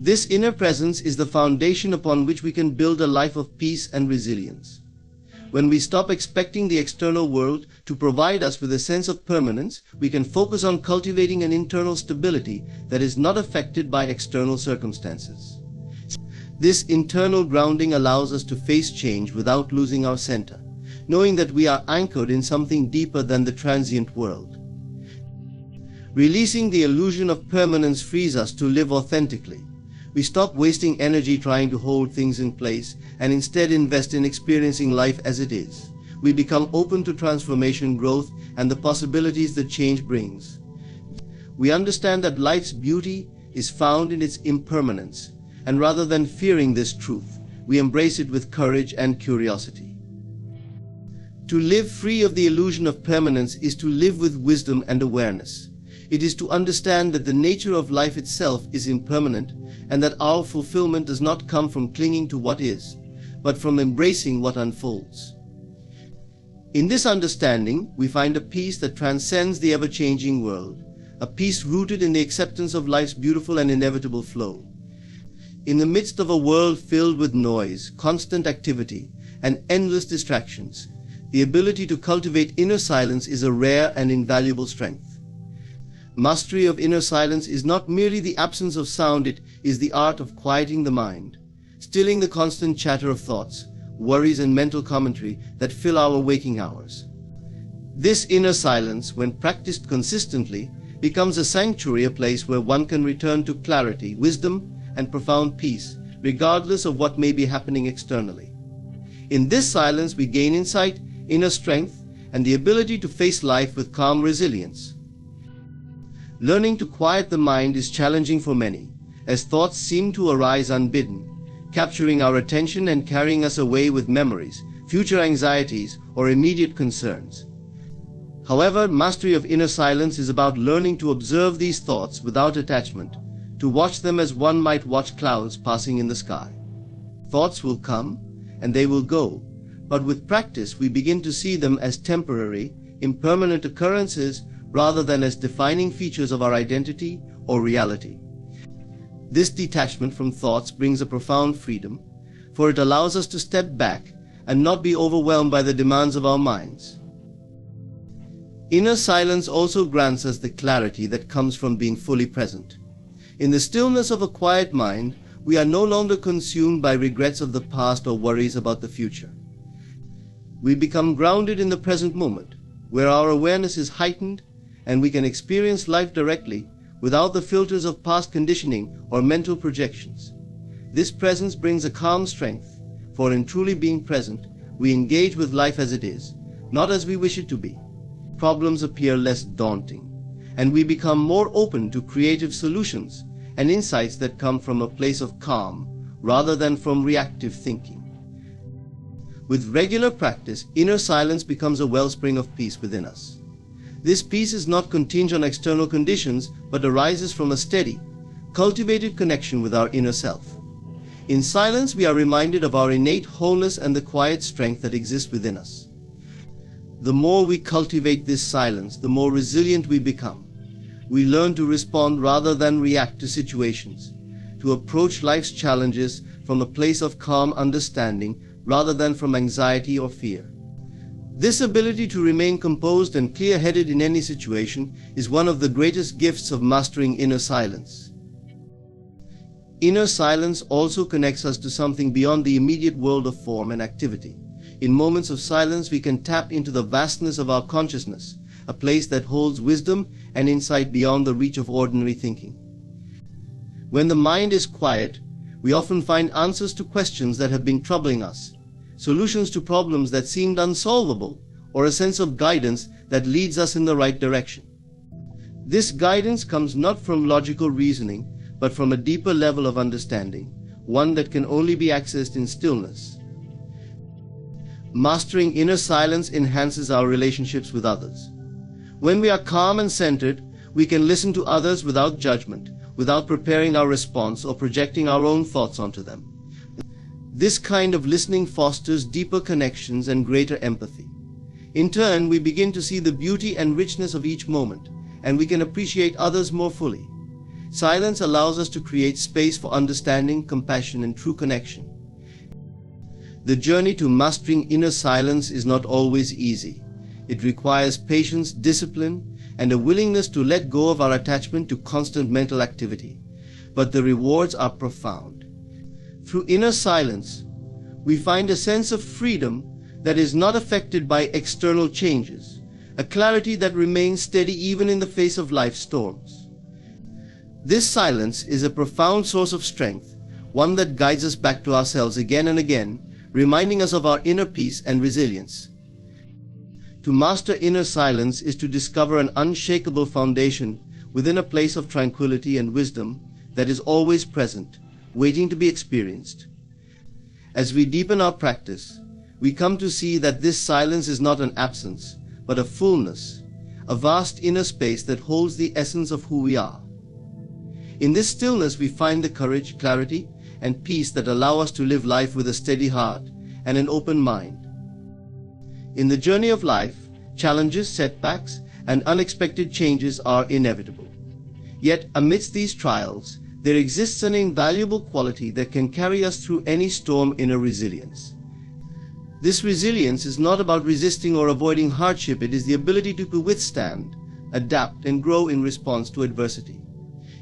This inner presence is the foundation upon which we can build a life of peace and resilience. When we stop expecting the external world to provide us with a sense of permanence, we can focus on cultivating an internal stability that is not affected by external circumstances. This internal grounding allows us to face change without losing our center, knowing that we are anchored in something deeper than the transient world. Releasing the illusion of permanence frees us to live authentically. We stop wasting energy trying to hold things in place and instead invest in experiencing life as it is. We become open to transformation, growth, and the possibilities that change brings. We understand that life's beauty is found in its impermanence, and rather than fearing this truth, we embrace it with courage and curiosity. To live free of the illusion of permanence is to live with wisdom and awareness. It is to understand that the nature of life itself is impermanent, and that our fulfillment does not come from clinging to what is, but from embracing what unfolds. In this understanding, we find a peace that transcends the ever-changing world, a peace rooted in the acceptance of life's beautiful and inevitable flow. In the midst of a world filled with noise, constant activity, and endless distractions, the ability to cultivate inner silence is a rare and invaluable strength. Mastery of inner silence is not merely the absence of sound, it is the art of quieting the mind, stilling the constant chatter of thoughts, worries, and mental commentary that fill our waking hours. This inner silence, when practiced consistently, becomes a sanctuary, a place where one can return to clarity, wisdom, and profound peace, regardless of what may be happening externally. In this silence, we gain insight, inner strength, and the ability to face life with calm resilience. Learning to quiet the mind is challenging for many, as thoughts seem to arise unbidden, capturing our attention and carrying us away with memories, future anxieties, or immediate concerns. However, mastery of inner silence is about learning to observe these thoughts without attachment, to watch them as one might watch clouds passing in the sky. Thoughts will come, and they will go, but with practice we begin to see them as temporary, impermanent occurrences rather than as defining features of our identity or reality. This detachment from thoughts brings a profound freedom, for it allows us to step back and not be overwhelmed by the demands of our minds. Inner silence also grants us the clarity that comes from being fully present. In the stillness of a quiet mind, we are no longer consumed by regrets of the past or worries about the future. We become grounded in the present moment, where our awareness is heightened and we can experience life directly without the filters of past conditioning or mental projections. This presence brings a calm strength, for in truly being present, we engage with life as it is, not as we wish it to be. Problems appear less daunting, and we become more open to creative solutions and insights that come from a place of calm rather than from reactive thinking. With regular practice, inner silence becomes a wellspring of peace within us. This peace is not contingent on external conditions, but arises from a steady, cultivated connection with our inner self. In silence, we are reminded of our innate wholeness and the quiet strength that exists within us. The more we cultivate this silence, the more resilient we become. We learn to respond rather than react to situations, to approach life's challenges from a place of calm understanding rather than from anxiety or fear. This ability to remain composed and clear-headed in any situation is one of the greatest gifts of mastering inner silence. Inner silence also connects us to something beyond the immediate world of form and activity. In moments of silence, we can tap into the vastness of our consciousness, a place that holds wisdom and insight beyond the reach of ordinary thinking. When the mind is quiet, we often find answers to questions that have been troubling us, solutions to problems that seemed unsolvable, or a sense of guidance that leads us in the right direction. This guidance comes not from logical reasoning, but from a deeper level of understanding, one that can only be accessed in stillness. Mastering inner silence enhances our relationships with others. When we are calm and centered, we can listen to others without judgment, without preparing our response or projecting our own thoughts onto them. This kind of listening fosters deeper connections and greater empathy. In turn, we begin to see the beauty and richness of each moment, and we can appreciate others more fully. Silence allows us to create space for understanding, compassion, and true connection. The journey to mastering inner silence is not always easy. It requires patience, discipline, and a willingness to let go of our attachment to constant mental activity. But the rewards are profound. Through inner silence, we find a sense of freedom that is not affected by external changes, a clarity that remains steady even in the face of life's storms. This silence is a profound source of strength, one that guides us back to ourselves again and again, reminding us of our inner peace and resilience. To master inner silence is to discover an unshakable foundation within a place of tranquility and wisdom that is always present, waiting to be experienced. As we deepen our practice, we come to see that this silence is not an absence, but a fullness, a vast inner space that holds the essence of who we are. In this stillness, we find the courage, clarity, and peace that allow us to live life with a steady heart and an open mind. In the journey of life, challenges, setbacks, and unexpected changes are inevitable. Yet, amidst these trials, there exists an invaluable quality that can carry us through any storm: inner resilience. This resilience is not about resisting or avoiding hardship. It is the ability to withstand, adapt, and grow in response to adversity.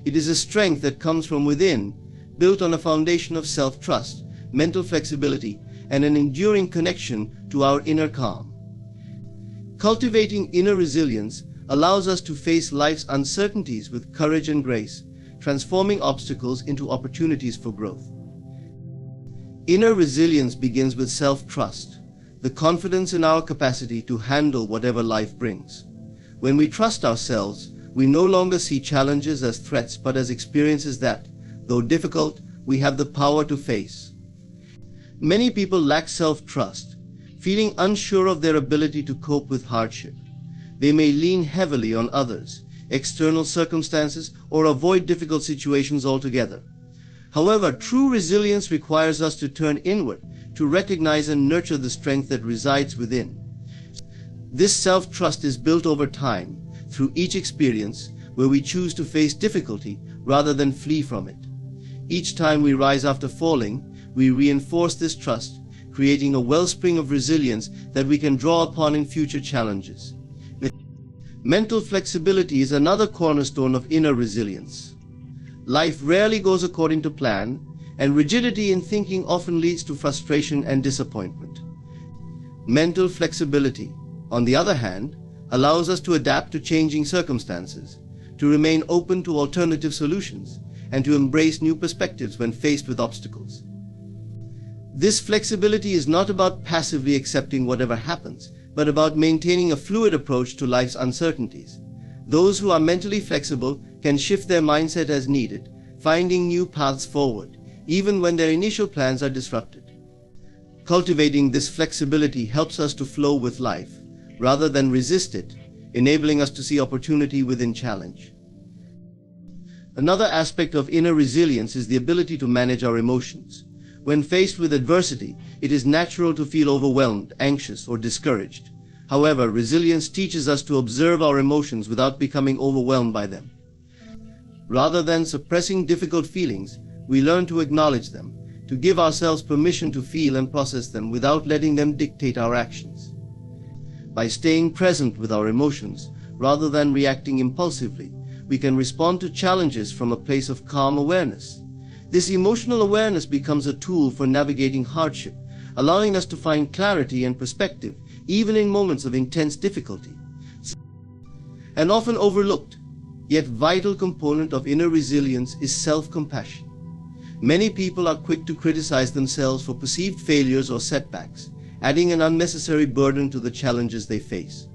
It is a strength that comes from within, built on a foundation of self-trust, mental flexibility, and an enduring connection to our inner calm. Cultivating inner resilience allows us to face life's uncertainties with courage and grace, transforming obstacles into opportunities for growth. Inner resilience begins with self-trust, the confidence in our capacity to handle whatever life brings. When we trust ourselves, we no longer see challenges as threats but as experiences that, though difficult, we have the power to face. Many people lack self-trust, feeling unsure of their ability to cope with hardship. They may lean heavily on others, external circumstances, or avoid difficult situations altogether. However, true resilience requires us to turn inward, to recognize and nurture the strength that resides within. This self-trust is built over time, through each experience where we choose to face difficulty rather than flee from it. Each time we rise after falling, we reinforce this trust, creating a wellspring of resilience that we can draw upon in future challenges. Mental flexibility is another cornerstone of inner resilience. Life rarely goes according to plan, and rigidity in thinking often leads to frustration and disappointment. Mental flexibility, on the other hand, allows us to adapt to changing circumstances, to remain open to alternative solutions, and to embrace new perspectives when faced with obstacles. This flexibility is not about passively accepting whatever happens, but about maintaining a fluid approach to life's uncertainties. Those who are mentally flexible can shift their mindset as needed, finding new paths forward, even when their initial plans are disrupted. Cultivating this flexibility helps us to flow with life, rather than resist it, enabling us to see opportunity within challenge. Another aspect of inner resilience is the ability to manage our emotions. When faced with adversity, it is natural to feel overwhelmed, anxious, or discouraged. However, resilience teaches us to observe our emotions without becoming overwhelmed by them. Rather than suppressing difficult feelings, we learn to acknowledge them, to give ourselves permission to feel and process them without letting them dictate our actions. By staying present with our emotions, rather than reacting impulsively, we can respond to challenges from a place of calm awareness. This emotional awareness becomes a tool for navigating hardship, allowing us to find clarity and perspective, even in moments of intense difficulty. An often overlooked, yet vital component of inner resilience is self-compassion. Many people are quick to criticize themselves for perceived failures or setbacks, adding an unnecessary burden to the challenges they face.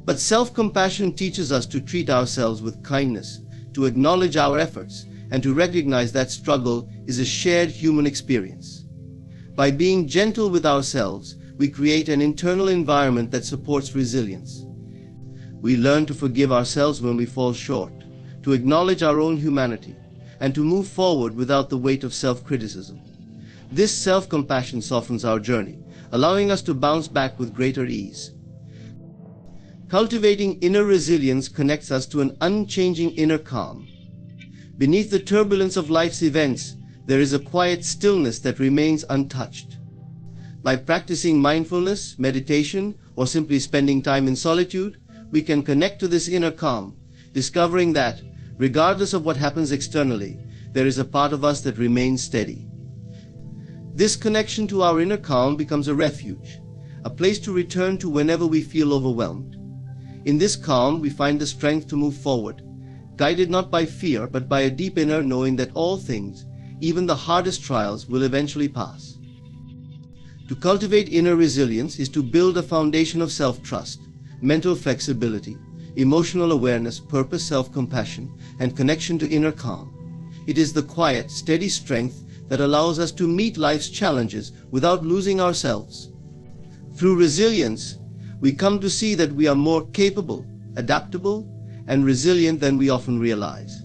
But self-compassion teaches us to treat ourselves with kindness, to acknowledge our efforts, and to recognize that struggle is a shared human experience. By being gentle with ourselves, we create an internal environment that supports resilience. We learn to forgive ourselves when we fall short, to acknowledge our own humanity, and to move forward without the weight of self-criticism. This self-compassion softens our journey, allowing us to bounce back with greater ease. Cultivating inner resilience connects us to an unchanging inner calm. Beneath the turbulence of life's events, there is a quiet stillness that remains untouched. By practicing mindfulness, meditation, or simply spending time in solitude, we can connect to this inner calm, discovering that, regardless of what happens externally, there is a part of us that remains steady. This connection to our inner calm becomes a refuge, a place to return to whenever we feel overwhelmed. In this calm, we find the strength to move forward, guided not by fear, but by a deep inner knowing that all things, even the hardest trials, will eventually pass. To cultivate inner resilience is to build a foundation of self-trust, mental flexibility, emotional awareness, purpose, self-compassion, and connection to inner calm. It is the quiet, steady strength that allows us to meet life's challenges without losing ourselves. Through resilience, we come to see that we are more capable, adaptable, and resilient than we often realize.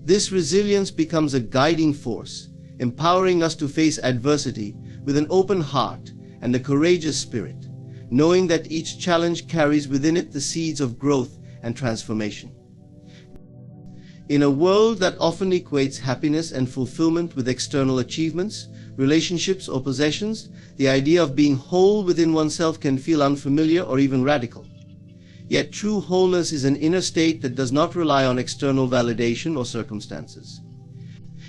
This resilience becomes a guiding force, empowering us to face adversity with an open heart and a courageous spirit, knowing that each challenge carries within it the seeds of growth and transformation. In a world that often equates happiness and fulfillment with external achievements, relationships, or possessions, the idea of being whole within oneself can feel unfamiliar or even radical. Yet true wholeness is an inner state that does not rely on external validation or circumstances.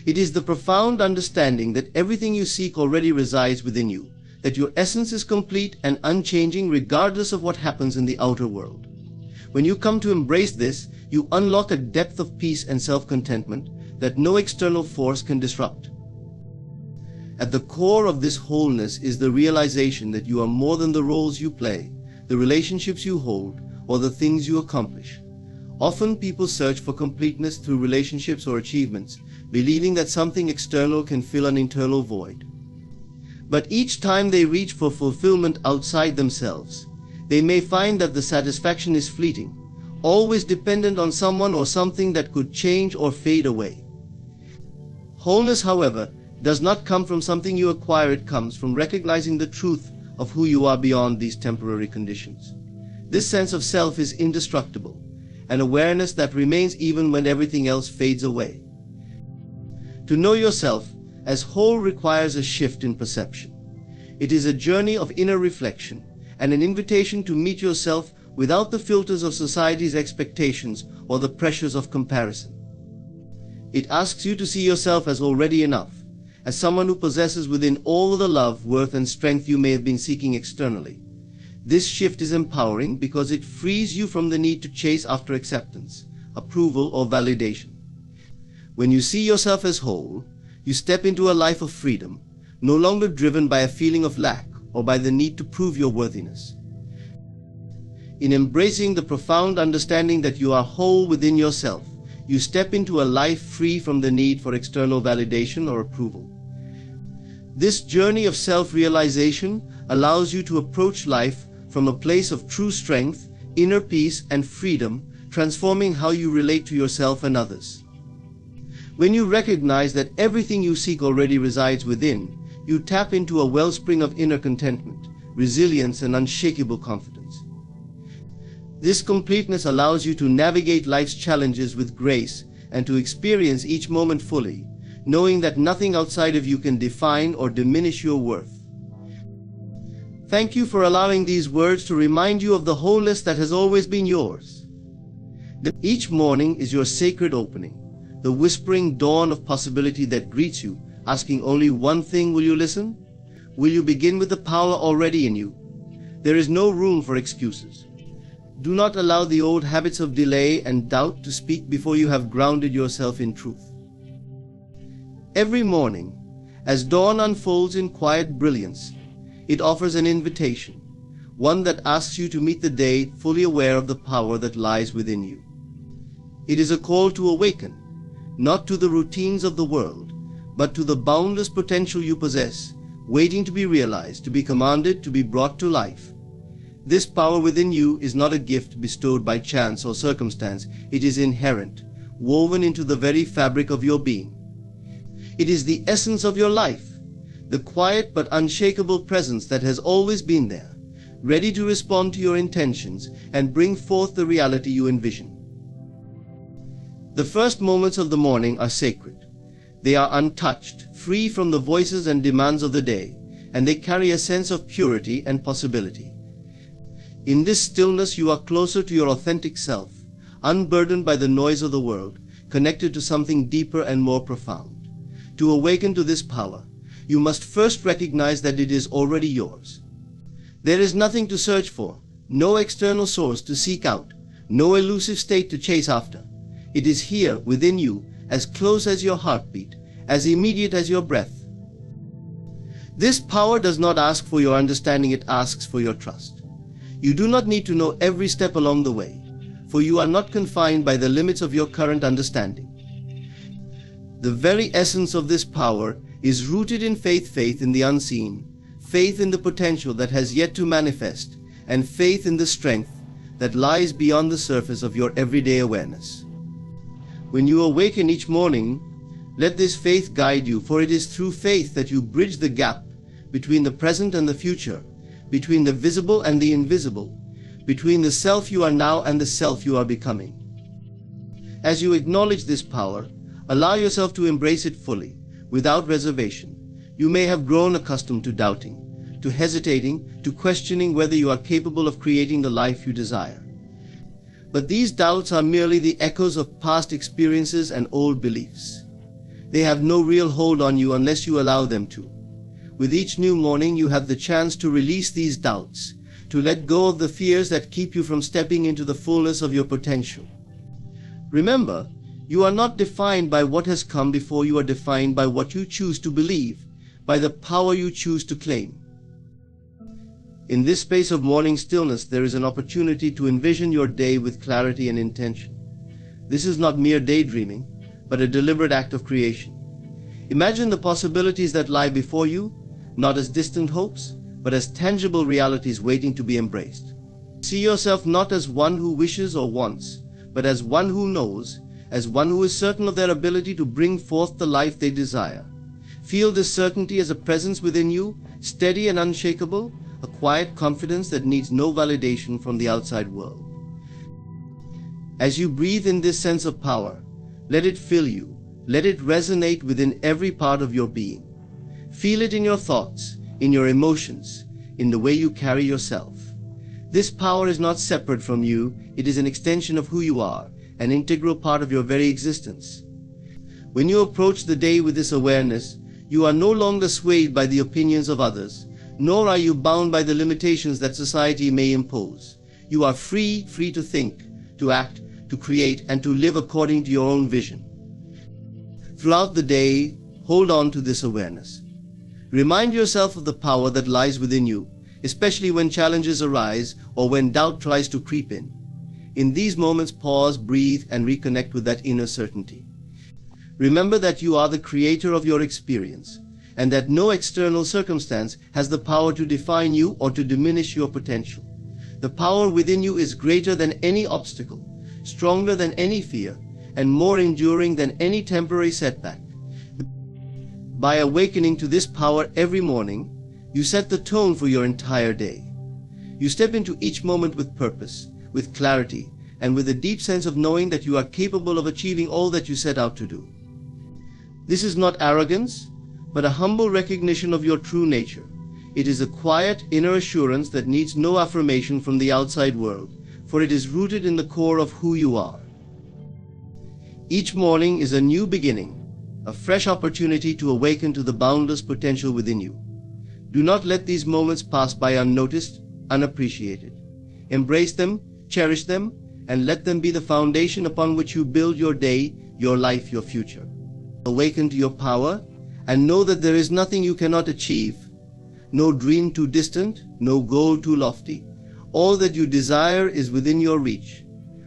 It is the profound understanding that everything you seek already resides within you, that your essence is complete and unchanging regardless of what happens in the outer world. When you come to embrace this, you unlock a depth of peace and self-contentment that no external force can disrupt. At the core of this wholeness is the realization that you are more than the roles you play, the relationships you hold, or the things you accomplish. Often people search for completeness through relationships or achievements, believing that something external can fill an internal void. But each time they reach for fulfillment outside themselves, they may find that the satisfaction is fleeting, always dependent on someone or something that could change or fade away. Wholeness, however, does not come from something you acquire. It comes from recognizing the truth of who you are beyond these temporary conditions. This sense of self is indestructible, an awareness that remains even when everything else fades away. To know yourself as whole requires a shift in perception. It is a journey of inner reflection and an invitation to meet yourself without the filters of society's expectations or the pressures of comparison. It asks you to see yourself as already enough, as someone who possesses within all the love, worth, and strength you may have been seeking externally. This shift is empowering because it frees you from the need to chase after acceptance, approval, or validation. When you see yourself as whole, you step into a life of freedom, no longer driven by a feeling of lack or by the need to prove your worthiness. In embracing the profound understanding that you are whole within yourself, you step into a life free from the need for external validation or approval. This journey of self-realization allows you to approach life from a place of true strength, inner peace, and freedom, transforming how you relate to yourself and others. When you recognize that everything you seek already resides within, you tap into a wellspring of inner contentment, resilience, and unshakable confidence. This completeness allows you to navigate life's challenges with grace and to experience each moment fully, knowing that nothing outside of you can define or diminish your worth. Thank you for allowing these words to remind you of the wholeness that has always been yours. Each morning is your sacred opening, the whispering dawn of possibility that greets you, asking only one thing: will you listen? Will you begin with the power already in you? There is no room for excuses. Do not allow the old habits of delay and doubt to speak before you have grounded yourself in truth. Every morning, as dawn unfolds in quiet brilliance, it offers an invitation, one that asks you to meet the day fully aware of the power that lies within you. It is a call to awaken, not to the routines of the world, but to the boundless potential you possess, waiting to be realized, to be commanded, to be brought to life. This power within you is not a gift bestowed by chance or circumstance. It is inherent, woven into the very fabric of your being. It is the essence of your life, the quiet but unshakable presence that has always been there, ready to respond to your intentions and bring forth the reality you envision. The first moments of the morning are sacred. They are untouched, free from the voices and demands of the day, and they carry a sense of purity and possibility. In this stillness you are closer to your authentic self, unburdened by the noise of the world, connected to something deeper and more profound. To awaken to this power, you must first recognize that it is already yours. There is nothing to search for, no external source to seek out, no elusive state to chase after. It is here within you, as close as your heartbeat, as immediate as your breath. This power does not ask for your understanding, it asks for your trust. You do not need to know every step along the way, for you are not confined by the limits of your current understanding. The very essence of this power is rooted in faith in the unseen, faith in the potential that has yet to manifest, and faith in the strength that lies beyond the surface of your everyday awareness. When you awaken each morning, let this faith guide you, for it is through faith that you bridge the gap between the present and the future, between the visible and the invisible, between the self you are now and the self you are becoming. As you acknowledge this power, allow yourself to embrace it fully, without reservation. You may have grown accustomed to doubting, to hesitating, to questioning whether you are capable of creating the life you desire. But these doubts are merely the echoes of past experiences and old beliefs. They have no real hold on you unless you allow them to. With each new morning, you have the chance to release these doubts, to let go of the fears that keep you from stepping into the fullness of your potential. Remember, you are not defined by what has come before. You are defined by what you choose to believe, by the power you choose to claim. In this space of morning stillness, there is an opportunity to envision your day with clarity and intention. This is not mere daydreaming, but a deliberate act of creation. Imagine the possibilities that lie before you, not as distant hopes, but as tangible realities waiting to be embraced. See yourself not as one who wishes or wants, but as one who knows, as one who is certain of their ability to bring forth the life they desire. Feel this certainty as a presence within you, steady and unshakable, a quiet confidence that needs no validation from the outside world. As you breathe in this sense of power, let it fill you, let it resonate within every part of your being. Feel it in your thoughts, in your emotions, in the way you carry yourself. This power is not separate from you, it is an extension of who you are, an integral part of your very existence. When you approach the day with this awareness, you are no longer swayed by the opinions of others, nor are you bound by the limitations that society may impose. You are free to think, to act, to create, and to live according to your own vision. Throughout the day, hold on to this awareness. Remind yourself of the power that lies within you, especially when challenges arise or when doubt tries to creep in. In these moments, pause, breathe, and reconnect with that inner certainty. Remember that you are the creator of your experience, and that no external circumstance has the power to define you or to diminish your potential. The power within you is greater than any obstacle, stronger than any fear, and more enduring than any temporary setback. By awakening to this power every morning, you set the tone for your entire day. You step into each moment with purpose, with clarity, and with a deep sense of knowing that you are capable of achieving all that you set out to do. This is not arrogance, but a humble recognition of your true nature. It is a quiet inner assurance that needs no affirmation from the outside world, for it is rooted in the core of who you are. Each morning is a new beginning, a fresh opportunity to awaken to the boundless potential within you. Do not let these moments pass by unnoticed, unappreciated. Embrace them, cherish them, and let them be the foundation upon which you build your day, your life, your future. Awaken to your power, and know that there is nothing you cannot achieve, no dream too distant, no goal too lofty. All that you desire is within your reach,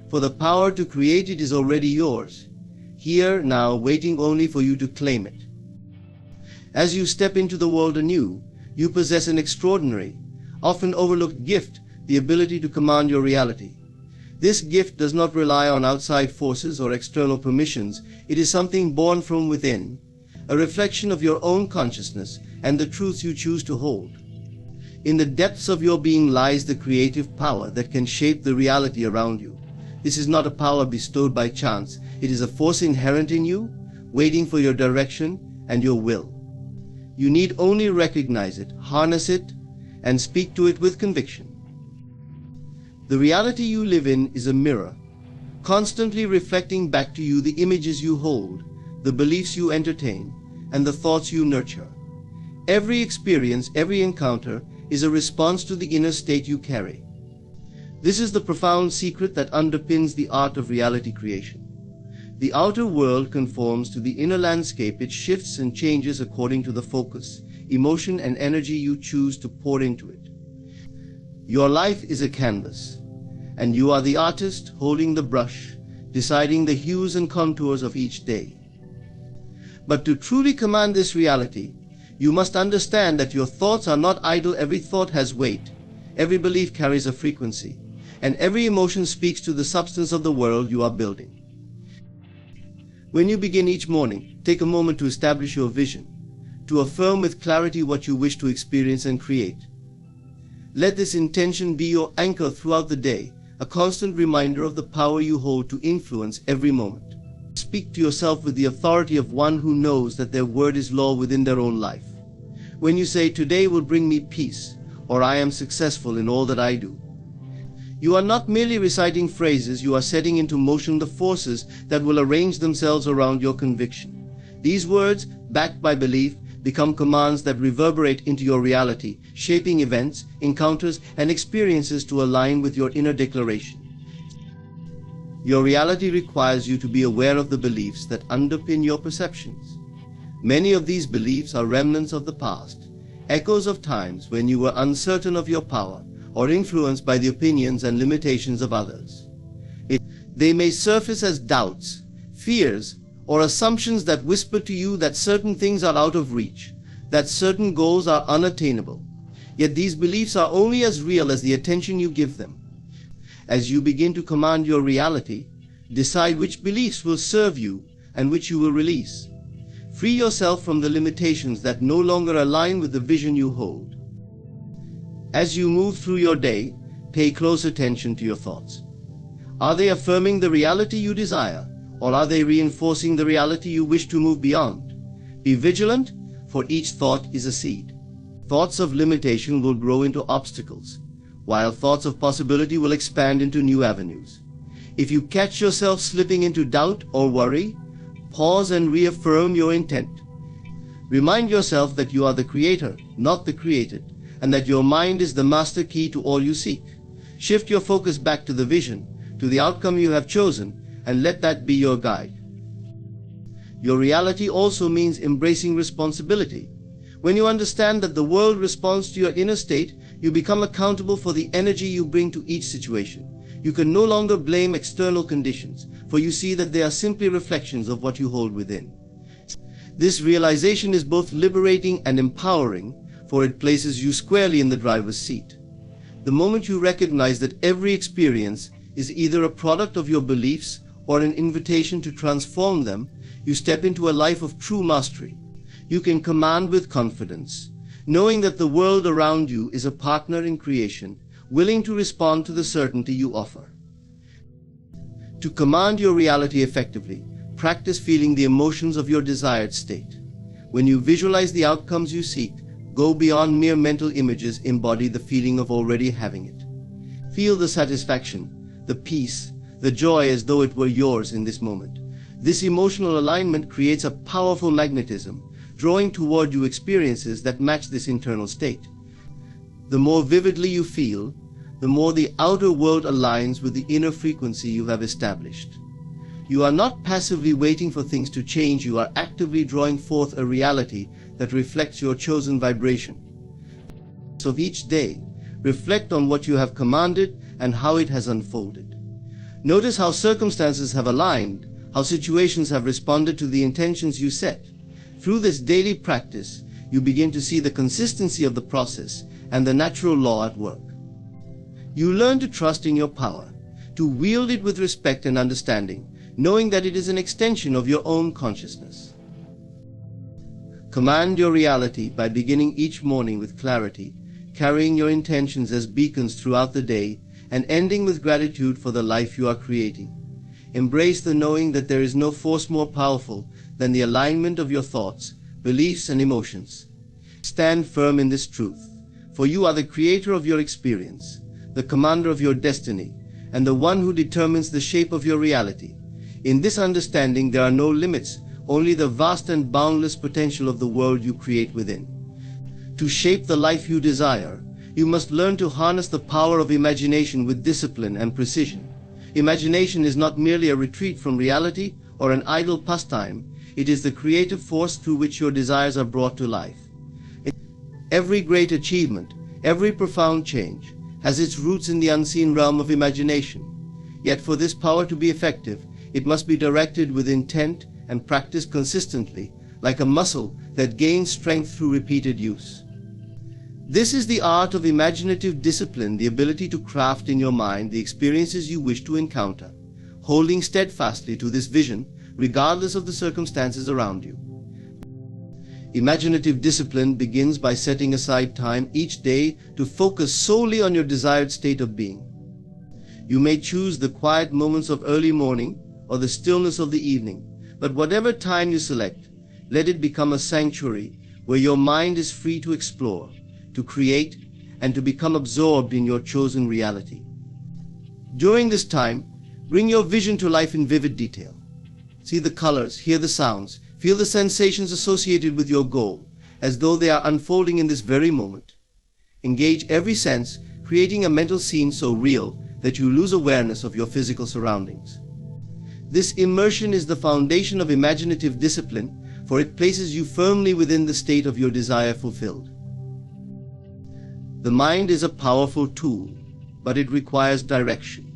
for the power to create it is already yours, here, now, waiting only for you to claim it. As you step into the world anew, you possess an extraordinary, often overlooked gift the ability to command your reality. This gift does not rely on outside forces or external permissions. It is something born from within, a reflection of your own consciousness and the truths you choose to hold. In the depths of your being lies the creative power that can shape the reality around you. This is not a power bestowed by chance. It is a force inherent in you, waiting for your direction and your will. You need only recognize it, harness it, and speak to it with conviction. The reality you live in is a mirror, constantly reflecting back to you the images you hold, the beliefs you entertain, and the thoughts you nurture. Every experience, every encounter is a response to the inner state you carry. This is the profound secret that underpins the art of reality creation. The outer world conforms to the inner landscape. It shifts and changes according to the focus, emotion, and energy you choose to pour into it. Your life is a canvas, and you are the artist holding the brush, deciding the hues and contours of each day. But to truly command this reality, you must understand that your thoughts are not idle. Every thought has weight, every belief carries a frequency, and every emotion speaks to the substance of the world you are building. When you begin each morning, take a moment to establish your vision, to affirm with clarity what you wish to experience and create. Let this intention be your anchor throughout the day, a constant reminder of the power you hold to influence every moment. Speak to yourself with the authority of one who knows that their word is law within their own life. When you say, "Today will bring me peace," or "I am successful in all that I do," you are not merely reciting phrases. You are setting into motion the forces that will arrange themselves around your conviction. These words, backed by belief, become commands that reverberate into your reality, shaping events, encounters, and experiences to align with your inner declaration. Your reality requires you to be aware of the beliefs that underpin your perceptions. Many of these beliefs are remnants of the past, echoes of times when you were uncertain of your power or influenced by the opinions and limitations of others. They may surface as doubts, fears, or assumptions that whisper to you that certain things are out of reach, that certain goals are unattainable. Yet these beliefs are only as real as the attention you give them. As you begin to command your reality, decide which beliefs will serve you and which you will release. Free yourself from the limitations that no longer align with the vision you hold. As you move through your day, pay close attention to your thoughts. Are they affirming the reality you desire, or are they reinforcing the reality you wish to move beyond? Be vigilant, for each thought is a seed. Thoughts of limitation will grow into obstacles, while thoughts of possibility will expand into new avenues. If you catch yourself slipping into doubt or worry, pause and reaffirm your intent. Remind yourself that you are the creator, not the created, and that your mind is the master key to all you seek. Shift your focus back to the vision, to the outcome you have chosen, and let that be your guide. Your reality also means embracing responsibility. When you understand that the world responds to your inner state, you become accountable for the energy you bring to each situation. You can no longer blame external conditions, for you see that they are simply reflections of what you hold within. This realization is both liberating and empowering, for it places you squarely in the driver's seat. The moment you recognize that every experience is either a product of your beliefs or an invitation to transform them, you step into a life of true mastery. You can command with confidence, knowing that the world around you is a partner in creation, willing to respond to the certainty you offer. To command your reality effectively, practice feeling the emotions of your desired state. When you visualize the outcomes you seek, go beyond mere mental images. Embody the feeling of already having it. Feel the satisfaction, the peace, the joy as though it were yours in this moment. This emotional alignment creates a powerful magnetism, drawing toward you experiences that match this internal state. The more vividly you feel, the more the outer world aligns with the inner frequency you have established. You are not passively waiting for things to change. You are actively drawing forth a reality that reflects your chosen vibration. So each day, reflect on what you have commanded and how it has unfolded. Notice how circumstances have aligned, how situations have responded to the intentions you set. Through this daily practice, you begin to see the consistency of the process and the natural law at work. You learn to trust in your power, to wield it with respect and understanding, knowing that it is an extension of your own consciousness. Command your reality by beginning each morning with clarity, carrying your intentions as beacons throughout the day, and ending with gratitude for the life you are creating. Embrace the knowing that there is no force more powerful than the alignment of your thoughts, beliefs, and emotions. Stand firm in this truth, for you are the creator of your experience, the commander of your destiny, and the one who determines the shape of your reality. In this understanding, there are no limits, only the vast and boundless potential of the world you create within. To shape the life you desire, you must learn to harness the power of imagination with discipline and precision. Imagination is not merely a retreat from reality or an idle pastime. It is the creative force through which your desires are brought to life. Every great achievement, every profound change, has its roots in the unseen realm of imagination. Yet for this power to be effective, it must be directed with intent and practiced consistently, like a muscle that gains strength through repeated use. This is the art of imaginative discipline, the ability to craft in your mind the experiences you wish to encounter, holding steadfastly to this vision, regardless of the circumstances around you. Imaginative discipline begins by setting aside time each day to focus solely on your desired state of being. You may choose the quiet moments of early morning or the stillness of the evening, but whatever time you select, let it become a sanctuary where your mind is free to explore, to create, and to become absorbed in your chosen reality. During this time, bring your vision to life in vivid detail. See the colors, hear the sounds, feel the sensations associated with your goal, as though they are unfolding in this very moment. Engage every sense, creating a mental scene so real that you lose awareness of your physical surroundings. This immersion is the foundation of imaginative discipline, for it places you firmly within the state of your desire fulfilled. The mind is a powerful tool, but it requires direction.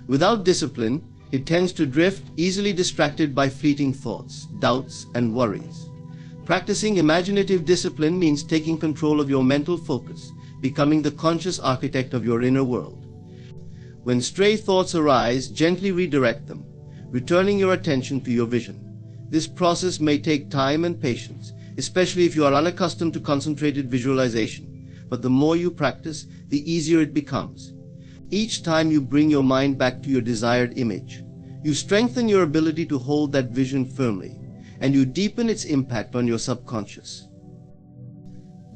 Without discipline, it tends to drift, easily distracted by fleeting thoughts, doubts, and worries. Practicing imaginative discipline means taking control of your mental focus, becoming the conscious architect of your inner world. When stray thoughts arise, gently redirect them, returning your attention to your vision. This process may take time and patience, especially if you are unaccustomed to concentrated visualization. But the more you practice, the easier it becomes. Each time you bring your mind back to your desired image, you strengthen your ability to hold that vision firmly, and you deepen its impact on your subconscious.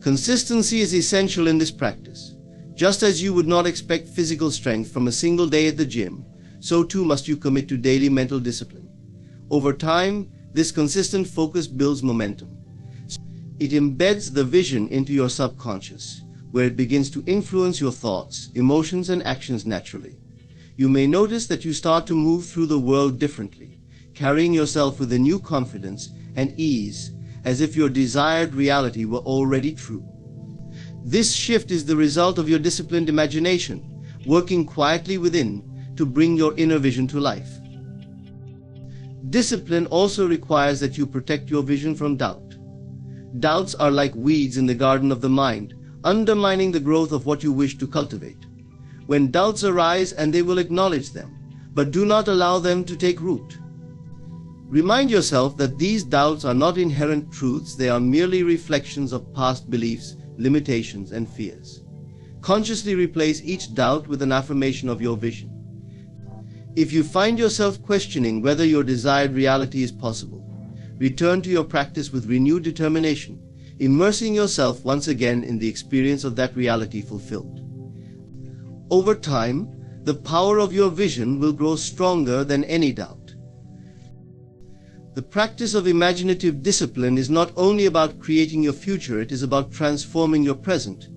Consistency is essential in this practice. Just as you would not expect physical strength from a single day at the gym, so too must you commit to daily mental discipline. Over time, this consistent focus builds momentum. It embeds the vision into your subconscious, where it begins to influence your thoughts, emotions, and actions naturally. You may notice that you start to move through the world differently, carrying yourself with a new confidence and ease, as if your desired reality were already true. This shift is the result of your disciplined imagination, working quietly within to bring your inner vision to life. Discipline also requires that you protect your vision from doubt. Doubts are like weeds in the garden of the mind, undermining the growth of what you wish to cultivate. When doubts arise, and they will acknowledge them, but do not allow them to take root. Remind yourself that these doubts are not inherent truths, they are merely reflections of past beliefs, limitations, and fears. Consciously replace each doubt with an affirmation of your vision. If you find yourself questioning whether your desired reality is possible, return to your practice with renewed determination, immersing yourself once again in the experience of that reality fulfilled. Over time, the power of your vision will grow stronger than any doubt. The practice of imaginative discipline is not only about creating your future, it is about transforming your present.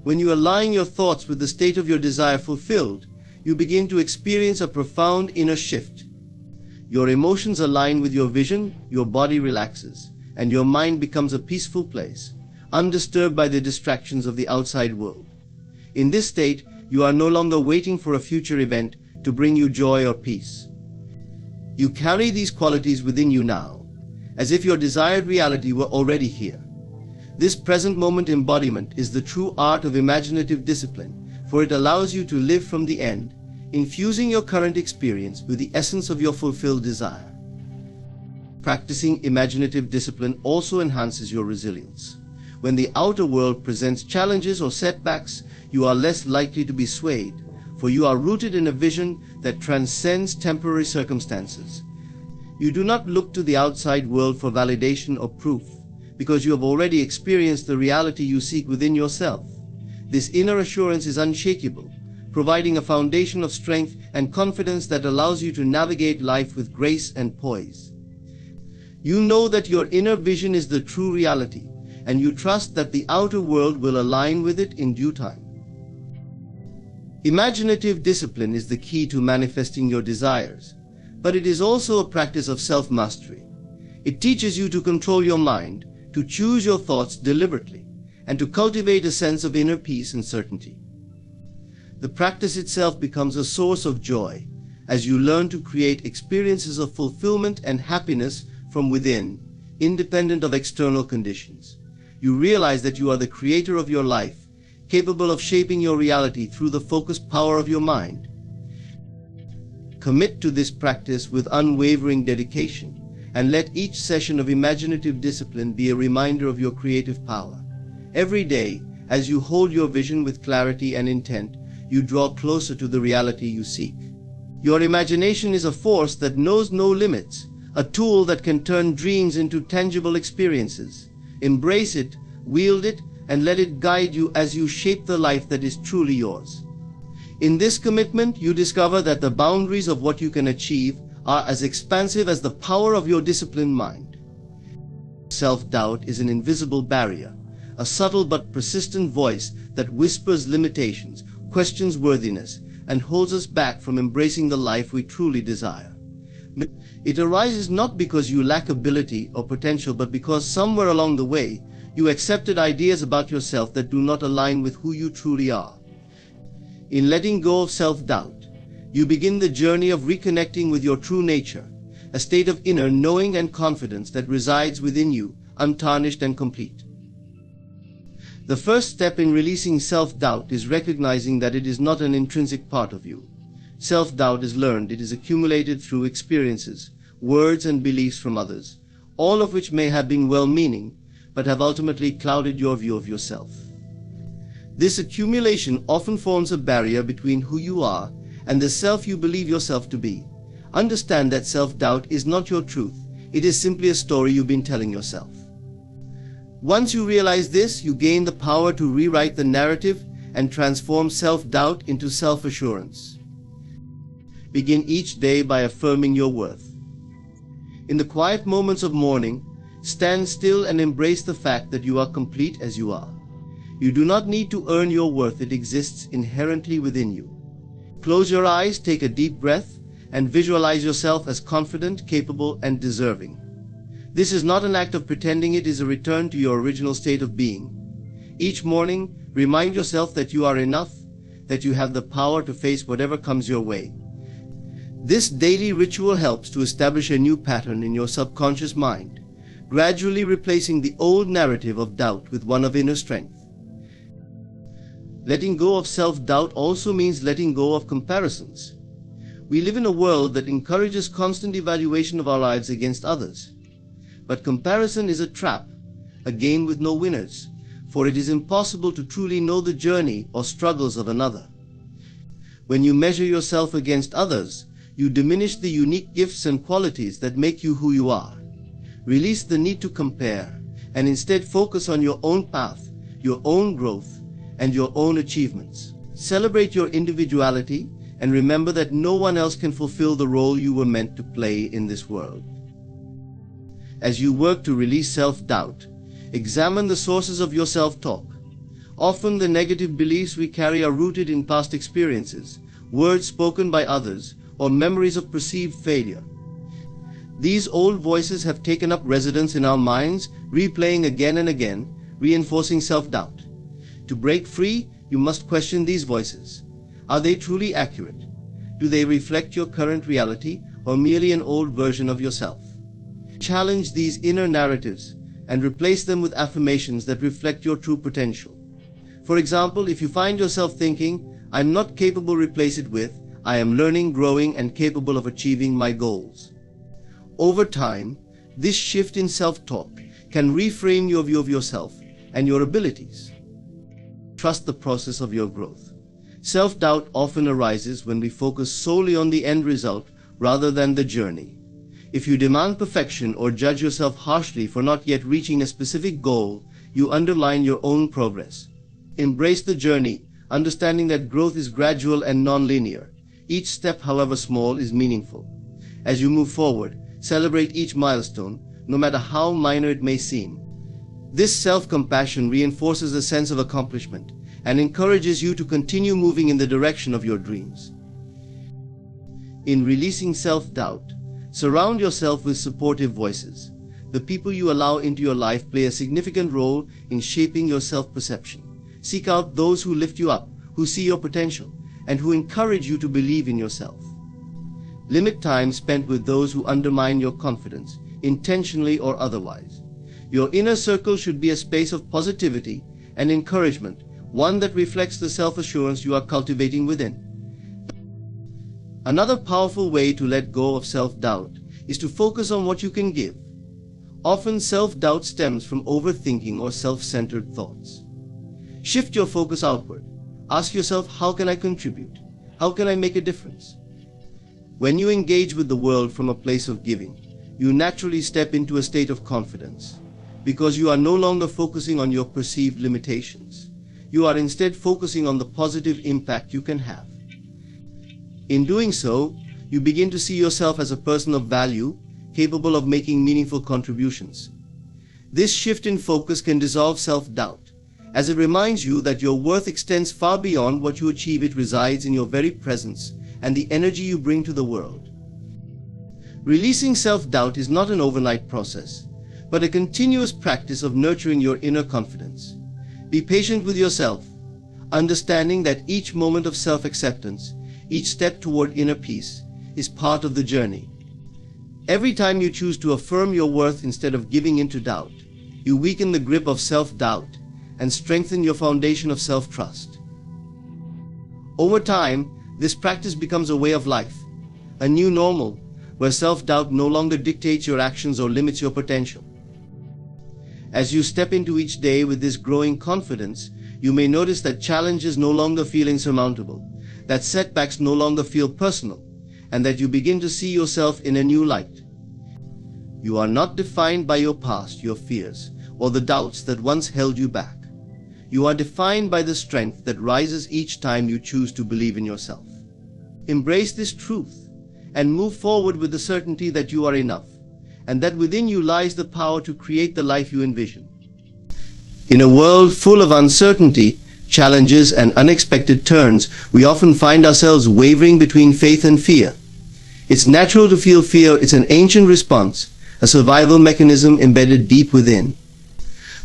When you align your thoughts with the state of your desire fulfilled, you begin to experience a profound inner shift. Your emotions align with your vision, your body relaxes, and your mind becomes a peaceful place, undisturbed by the distractions of the outside world. In this state, you are no longer waiting for a future event to bring you joy or peace. You carry these qualities within you now, as if your desired reality were already here. This present moment embodiment is the true art of imaginative discipline, for it allows you to live from the end, infusing your current experience with the essence of your fulfilled desire. Practicing imaginative discipline also enhances your resilience. When the outer world presents challenges or setbacks, you are less likely to be swayed, for you are rooted in a vision that transcends temporary circumstances. You do not look to the outside world for validation or proof, because you have already experienced the reality you seek within yourself. This inner assurance is unshakable, providing a foundation of strength and confidence that allows you to navigate life with grace and poise. You know that your inner vision is the true reality, and you trust that the outer world will align with it in due time. Imaginative discipline is the key to manifesting your desires, but it is also a practice of self-mastery. It teaches you to control your mind, to choose your thoughts deliberately, and to cultivate a sense of inner peace and certainty. The practice itself becomes a source of joy as you learn to create experiences of fulfillment and happiness from within, independent of external conditions. You realize that you are the creator of your life, capable of shaping your reality through the focused power of your mind. Commit to this practice with unwavering dedication, and let each session of imaginative discipline be a reminder of your creative power. Every day, as you hold your vision with clarity and intent, you draw closer to the reality you seek. Your imagination is a force that knows no limits, a tool that can turn dreams into tangible experiences. Embrace it, wield it, and let it guide you as you shape the life that is truly yours. In this commitment, you discover that the boundaries of what you can achieve are as expansive as the power of your disciplined mind. Self-doubt is an invisible barrier, a subtle but persistent voice that whispers limitations, questions worthiness, and holds us back from embracing the life we truly desire. It arises not because you lack ability or potential, but because somewhere along the way, you accepted ideas about yourself that do not align with who you truly are. In letting go of self-doubt, you begin the journey of reconnecting with your true nature, a state of inner knowing and confidence that resides within you, untarnished and complete. The first step in releasing self-doubt is recognizing that it is not an intrinsic part of you. Self-doubt is learned. It is accumulated through experiences, words and beliefs from others, all of which may have been well-meaning, but have ultimately clouded your view of yourself. This accumulation often forms a barrier between who you are and the self you believe yourself to be. Understand that self-doubt is not your truth. It is simply a story you've been telling yourself. Once you realize this, you gain the power to rewrite the narrative and transform self-doubt into self-assurance. Begin each day by affirming your worth. In the quiet moments of morning, stand still and embrace the fact that you are complete as you are. You do not need to earn your worth. It exists inherently within you. Close your eyes, take a deep breath, and visualize yourself as confident, capable, and deserving. This is not an act of pretending. It is a return to your original state of being. Each morning, remind yourself that you are enough, that you have the power to face whatever comes your way. This daily ritual helps to establish a new pattern in your subconscious mind, gradually replacing the old narrative of doubt with one of inner strength. Letting go of self-doubt also means letting go of comparisons. We live in a world that encourages constant evaluation of our lives against others. But comparison is a trap, a game with no winners, for it is impossible to truly know the journey or struggles of another. When you measure yourself against others, you diminish the unique gifts and qualities that make you who you are. Release the need to compare, and instead focus on your own path, your own growth, and your own achievements. Celebrate your individuality, and remember that no one else can fulfill the role you were meant to play in this world. As you work to release self-doubt, examine the sources of your self-talk. Often the negative beliefs we carry are rooted in past experiences, words spoken by others, or memories of perceived failure. These old voices have taken up residence in our minds, replaying again and again, reinforcing self-doubt. To break free, you must question these voices. Are they truly accurate? Do they reflect your current reality, or merely an old version of yourself? Challenge these inner narratives and replace them with affirmations that reflect your true potential. For example, if you find yourself thinking, I'm not capable, replace it with, I am learning, growing, and capable of achieving my goals. Over time, this shift in self-talk can reframe your view of yourself and your abilities. Trust the process of your growth. Self-doubt often arises when we focus solely on the end result rather than the journey. If you demand perfection or judge yourself harshly for not yet reaching a specific goal, you undermine your own progress. Embrace the journey, understanding that growth is gradual and non-linear. Each step, however small, is meaningful. As you move forward, celebrate each milestone, no matter how minor it may seem. This self-compassion reinforces a sense of accomplishment and encourages you to continue moving in the direction of your dreams. In releasing self-doubt, surround yourself with supportive voices. The people you allow into your life play a significant role in shaping your self-perception. Seek out those who lift you up, who see your potential, and who encourage you to believe in yourself. Limit time spent with those who undermine your confidence, intentionally or otherwise. Your inner circle should be a space of positivity and encouragement, one that reflects the self-assurance you are cultivating within. Another powerful way to let go of self-doubt is to focus on what you can give. Often self-doubt stems from overthinking or self-centered thoughts. Shift your focus outward. Ask yourself, how can I contribute? How can I make a difference? When you engage with the world from a place of giving, you naturally step into a state of confidence, because you are no longer focusing on your perceived limitations. You are instead focusing on the positive impact you can have. In doing so, you begin to see yourself as a person of value, capable of making meaningful contributions. This shift in focus can dissolve self-doubt, as it reminds you that your worth extends far beyond what you achieve. It resides in your very presence and the energy you bring to the world. Releasing self-doubt is not an overnight process, but a continuous practice of nurturing your inner confidence. Be patient with yourself, understanding that each moment of self-acceptance, each step toward inner peace, is part of the journey. Every time you choose to affirm your worth instead of giving in to doubt, you weaken the grip of self-doubt and strengthen your foundation of self-trust. Over time, this practice becomes a way of life, a new normal, where self-doubt no longer dictates your actions or limits your potential. As you step into each day with this growing confidence, you may notice that challenges no longer feel insurmountable, that setbacks no longer feel personal, and that you begin to see yourself in a new light. You are not defined by your past, your fears, or the doubts that once held you back. You are defined by the strength that rises each time you choose to believe in yourself. Embrace this truth and move forward with the certainty that you are enough, and that within you lies the power to create the life you envision. In a world full of uncertainty, challenges, and unexpected turns, we often find ourselves wavering between faith and fear. It's natural to feel fear. It's an ancient response, a survival mechanism embedded deep within.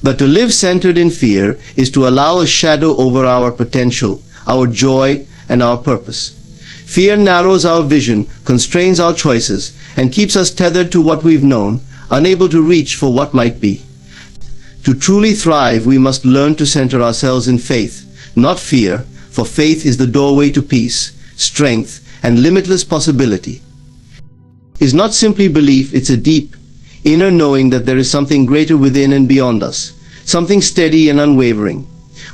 But to live centered in fear is to allow a shadow over our potential, our joy, and our purpose. Fear narrows our vision, constrains our choices, and keeps us tethered to what we've known, unable to reach for what might be. To truly thrive, we must learn to center ourselves in faith, not fear, for faith is the doorway to peace, strength, and limitless possibility. It's not simply belief, it's a deep, inner knowing that there is something greater within and beyond us, something steady and unwavering.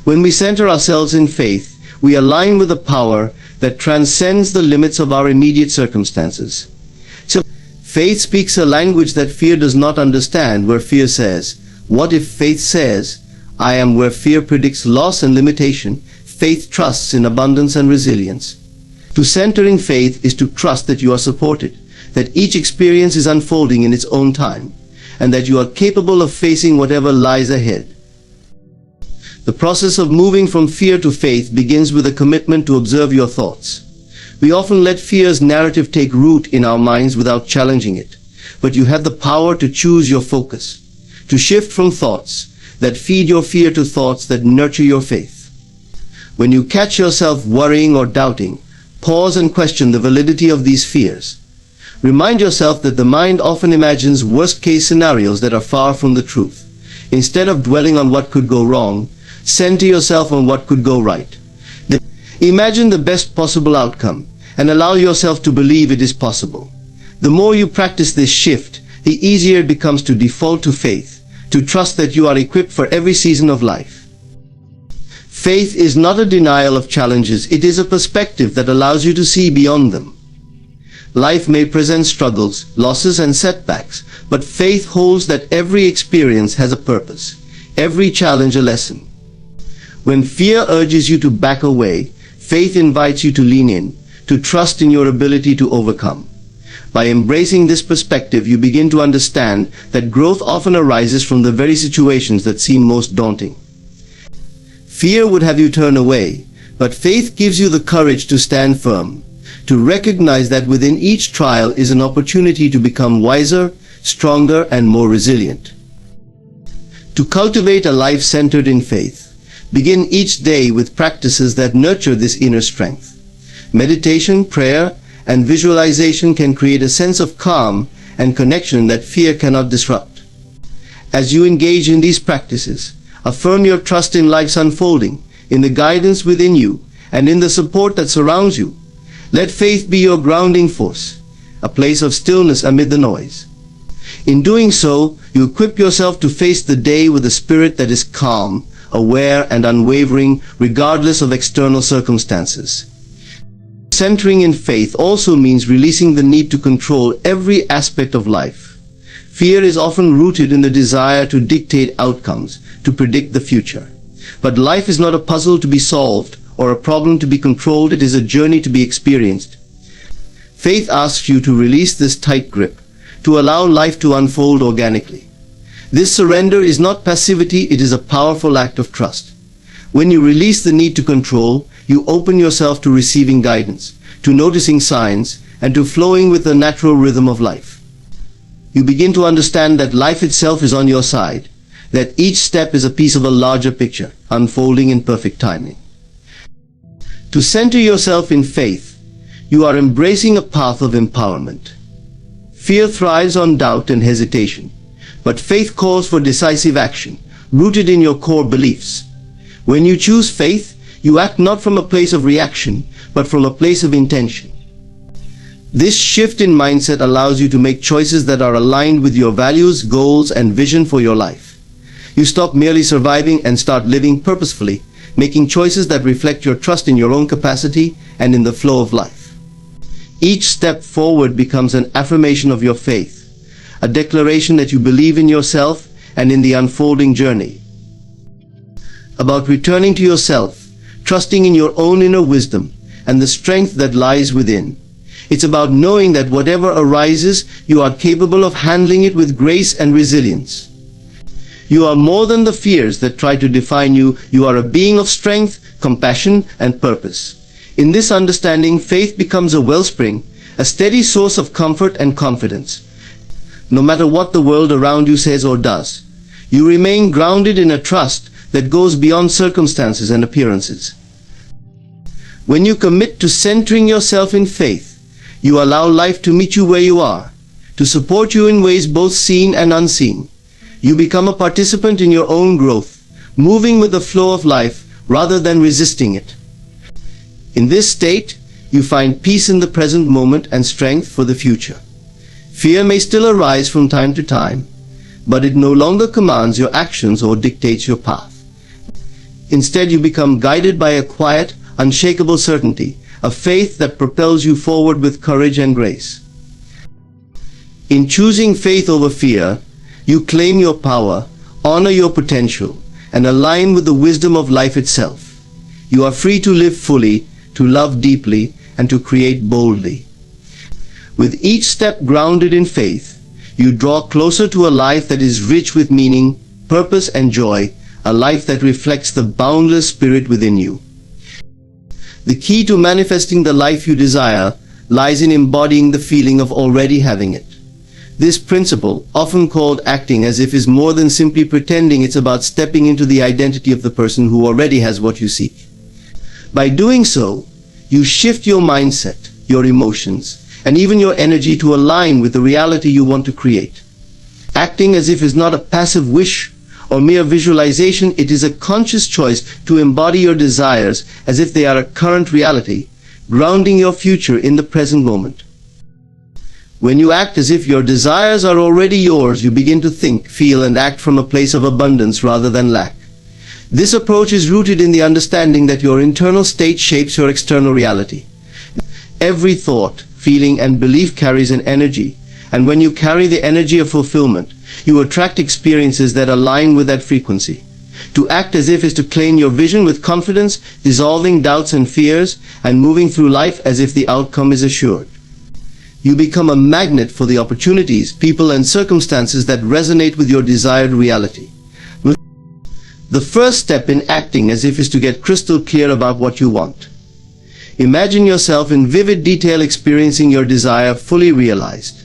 When we center ourselves in faith, we align with a power that transcends the limits of our immediate circumstances. So, faith speaks a language that fear does not understand, where fear says, "What if?" Faith says, "I am." Where fear predicts loss and limitation, faith trusts in abundance and resilience. To center in faith is to trust that you are supported, that each experience is unfolding in its own time, and that you are capable of facing whatever lies ahead. The process of moving from fear to faith begins with a commitment to observe your thoughts. We often let fear's narrative take root in our minds without challenging it, but you have the power to choose your focus, to shift from thoughts that feed your fear to thoughts that nurture your faith. When you catch yourself worrying or doubting, pause and question the validity of these fears. Remind yourself that the mind often imagines worst-case scenarios that are far from the truth. Instead of dwelling on what could go wrong, center yourself on what could go right. Imagine the best possible outcome and allow yourself to believe it is possible. The more you practice this shift, the easier it becomes to default to faith, to trust that you are equipped for every season of life. Faith is not a denial of challenges, it is a perspective that allows you to see beyond them. Life may present struggles, losses, and setbacks, but faith holds that every experience has a purpose, every challenge a lesson. When fear urges you to back away, faith invites you to lean in, to trust in your ability to overcome. By embracing this perspective, you begin to understand that growth often arises from the very situations that seem most daunting. Fear would have you turn away, but faith gives you the courage to stand firm, to recognize that within each trial is an opportunity to become wiser, stronger, and more resilient. To cultivate a life centered in faith, begin each day with practices that nurture this inner strength. Meditation, prayer, and visualization can create a sense of calm and connection that fear cannot disrupt. As you engage in these practices, affirm your trust in life's unfolding, in the guidance within you, and in the support that surrounds you. Let faith be your grounding force, a place of stillness amid the noise. In doing so, you equip yourself to face the day with a spirit that is calm, aware, and unwavering, regardless of external circumstances. Centering in faith also means releasing the need to control every aspect of life. Fear is often rooted in the desire to dictate outcomes, to predict the future. But life is not a puzzle to be solved or a problem to be controlled, it is a journey to be experienced. Faith asks you to release this tight grip, to allow life to unfold organically. This surrender is not passivity, it is a powerful act of trust. When you release the need to control, you open yourself to receiving guidance, to noticing signs, and to flowing with the natural rhythm of life. You begin to understand that life itself is on your side, that each step is a piece of a larger picture, unfolding in perfect timing. To center yourself in faith, you are embracing a path of empowerment. Fear thrives on doubt and hesitation, but faith calls for decisive action, rooted in your core beliefs. When you choose faith, you act not from a place of reaction, but from a place of intention. This shift in mindset allows you to make choices that are aligned with your values, goals, and vision for your life. You stop merely surviving and start living purposefully, making choices that reflect your trust in your own capacity and in the flow of life. Each step forward becomes an affirmation of your faith, a declaration that you believe in yourself and in the unfolding journey. About returning to yourself, trusting in your own inner wisdom and the strength that lies within. It's about knowing that whatever arises, you are capable of handling it with grace and resilience. You are more than the fears that try to define you. You are a being of strength, compassion, and purpose. In this understanding, faith becomes a wellspring, a steady source of comfort and confidence. No matter what the world around you says or does, you remain grounded in a trust that goes beyond circumstances and appearances. When you commit to centering yourself in faith, you allow life to meet you where you are, to support you in ways both seen and unseen. You become a participant in your own growth, moving with the flow of life rather than resisting it. In this state, you find peace in the present moment and strength for the future. Fear may still arise from time to time, but it no longer commands your actions or dictates your path. Instead, you become guided by a quiet, unshakable certainty, a faith that propels you forward with courage and grace. In choosing faith over fear, you claim your power, honor your potential, and align with the wisdom of life itself. You are free to live fully, to love deeply, and to create boldly. With each step grounded in faith, you draw closer to a life that is rich with meaning, purpose, and joy, a life that reflects the boundless spirit within you. The key to manifesting the life you desire lies in embodying the feeling of already having it. This principle, often called acting as if, is more than simply pretending. It's about stepping into the identity of the person who already has what you seek. By doing so, you shift your mindset, your emotions, and even your energy to align with the reality you want to create. Acting as if is not a passive wish or mere visualization. It is a conscious choice to embody your desires as if they are a current reality, grounding your future in the present moment. When you act as if your desires are already yours, you begin to think, feel, and act from a place of abundance rather than lack. This approach is rooted in the understanding that your internal state shapes your external reality. Every thought, feeling, and belief carries an energy, and when you carry the energy of fulfillment, you attract experiences that align with that frequency. To act as if is to claim your vision with confidence, dissolving doubts and fears, and moving through life as if the outcome is assured. You become a magnet for the opportunities, people, and circumstances that resonate with your desired reality. The first step in acting as if is to get crystal clear about what you want. Imagine yourself in vivid detail experiencing your desire fully realized.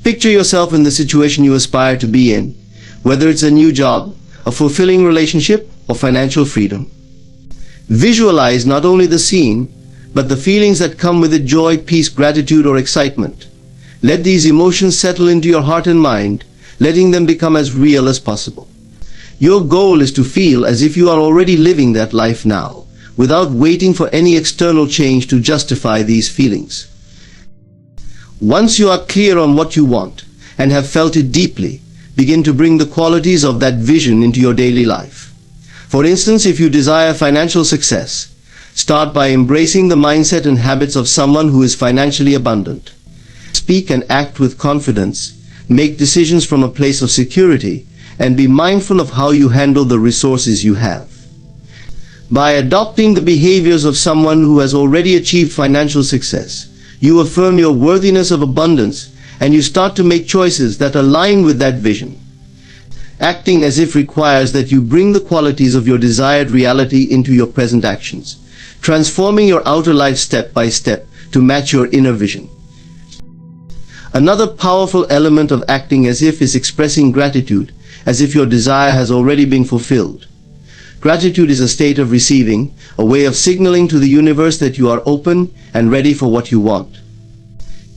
Picture yourself in the situation you aspire to be in, whether it's a new job, a fulfilling relationship, or financial freedom. Visualize not only the scene, but the feelings that come with it: joy, peace, gratitude, or excitement. Let these emotions settle into your heart and mind, letting them become as real as possible. Your goal is to feel as if you are already living that life now, without waiting for any external change to justify these feelings. Once you are clear on what you want and have felt it deeply, begin to bring the qualities of that vision into your daily life. For instance, if you desire financial success, start by embracing the mindset and habits of someone who is financially abundant. Speak and act with confidence, make decisions from a place of security, and be mindful of how you handle the resources you have. By adopting the behaviors of someone who has already achieved financial success, you affirm your worthiness of abundance, and you start to make choices that align with that vision. Acting as if requires that you bring the qualities of your desired reality into your present actions, transforming your outer life step by step to match your inner vision. Another powerful element of acting as if is expressing gratitude, as if your desire has already been fulfilled. Gratitude is a state of receiving, a way of signaling to the universe that you are open and ready for what you want.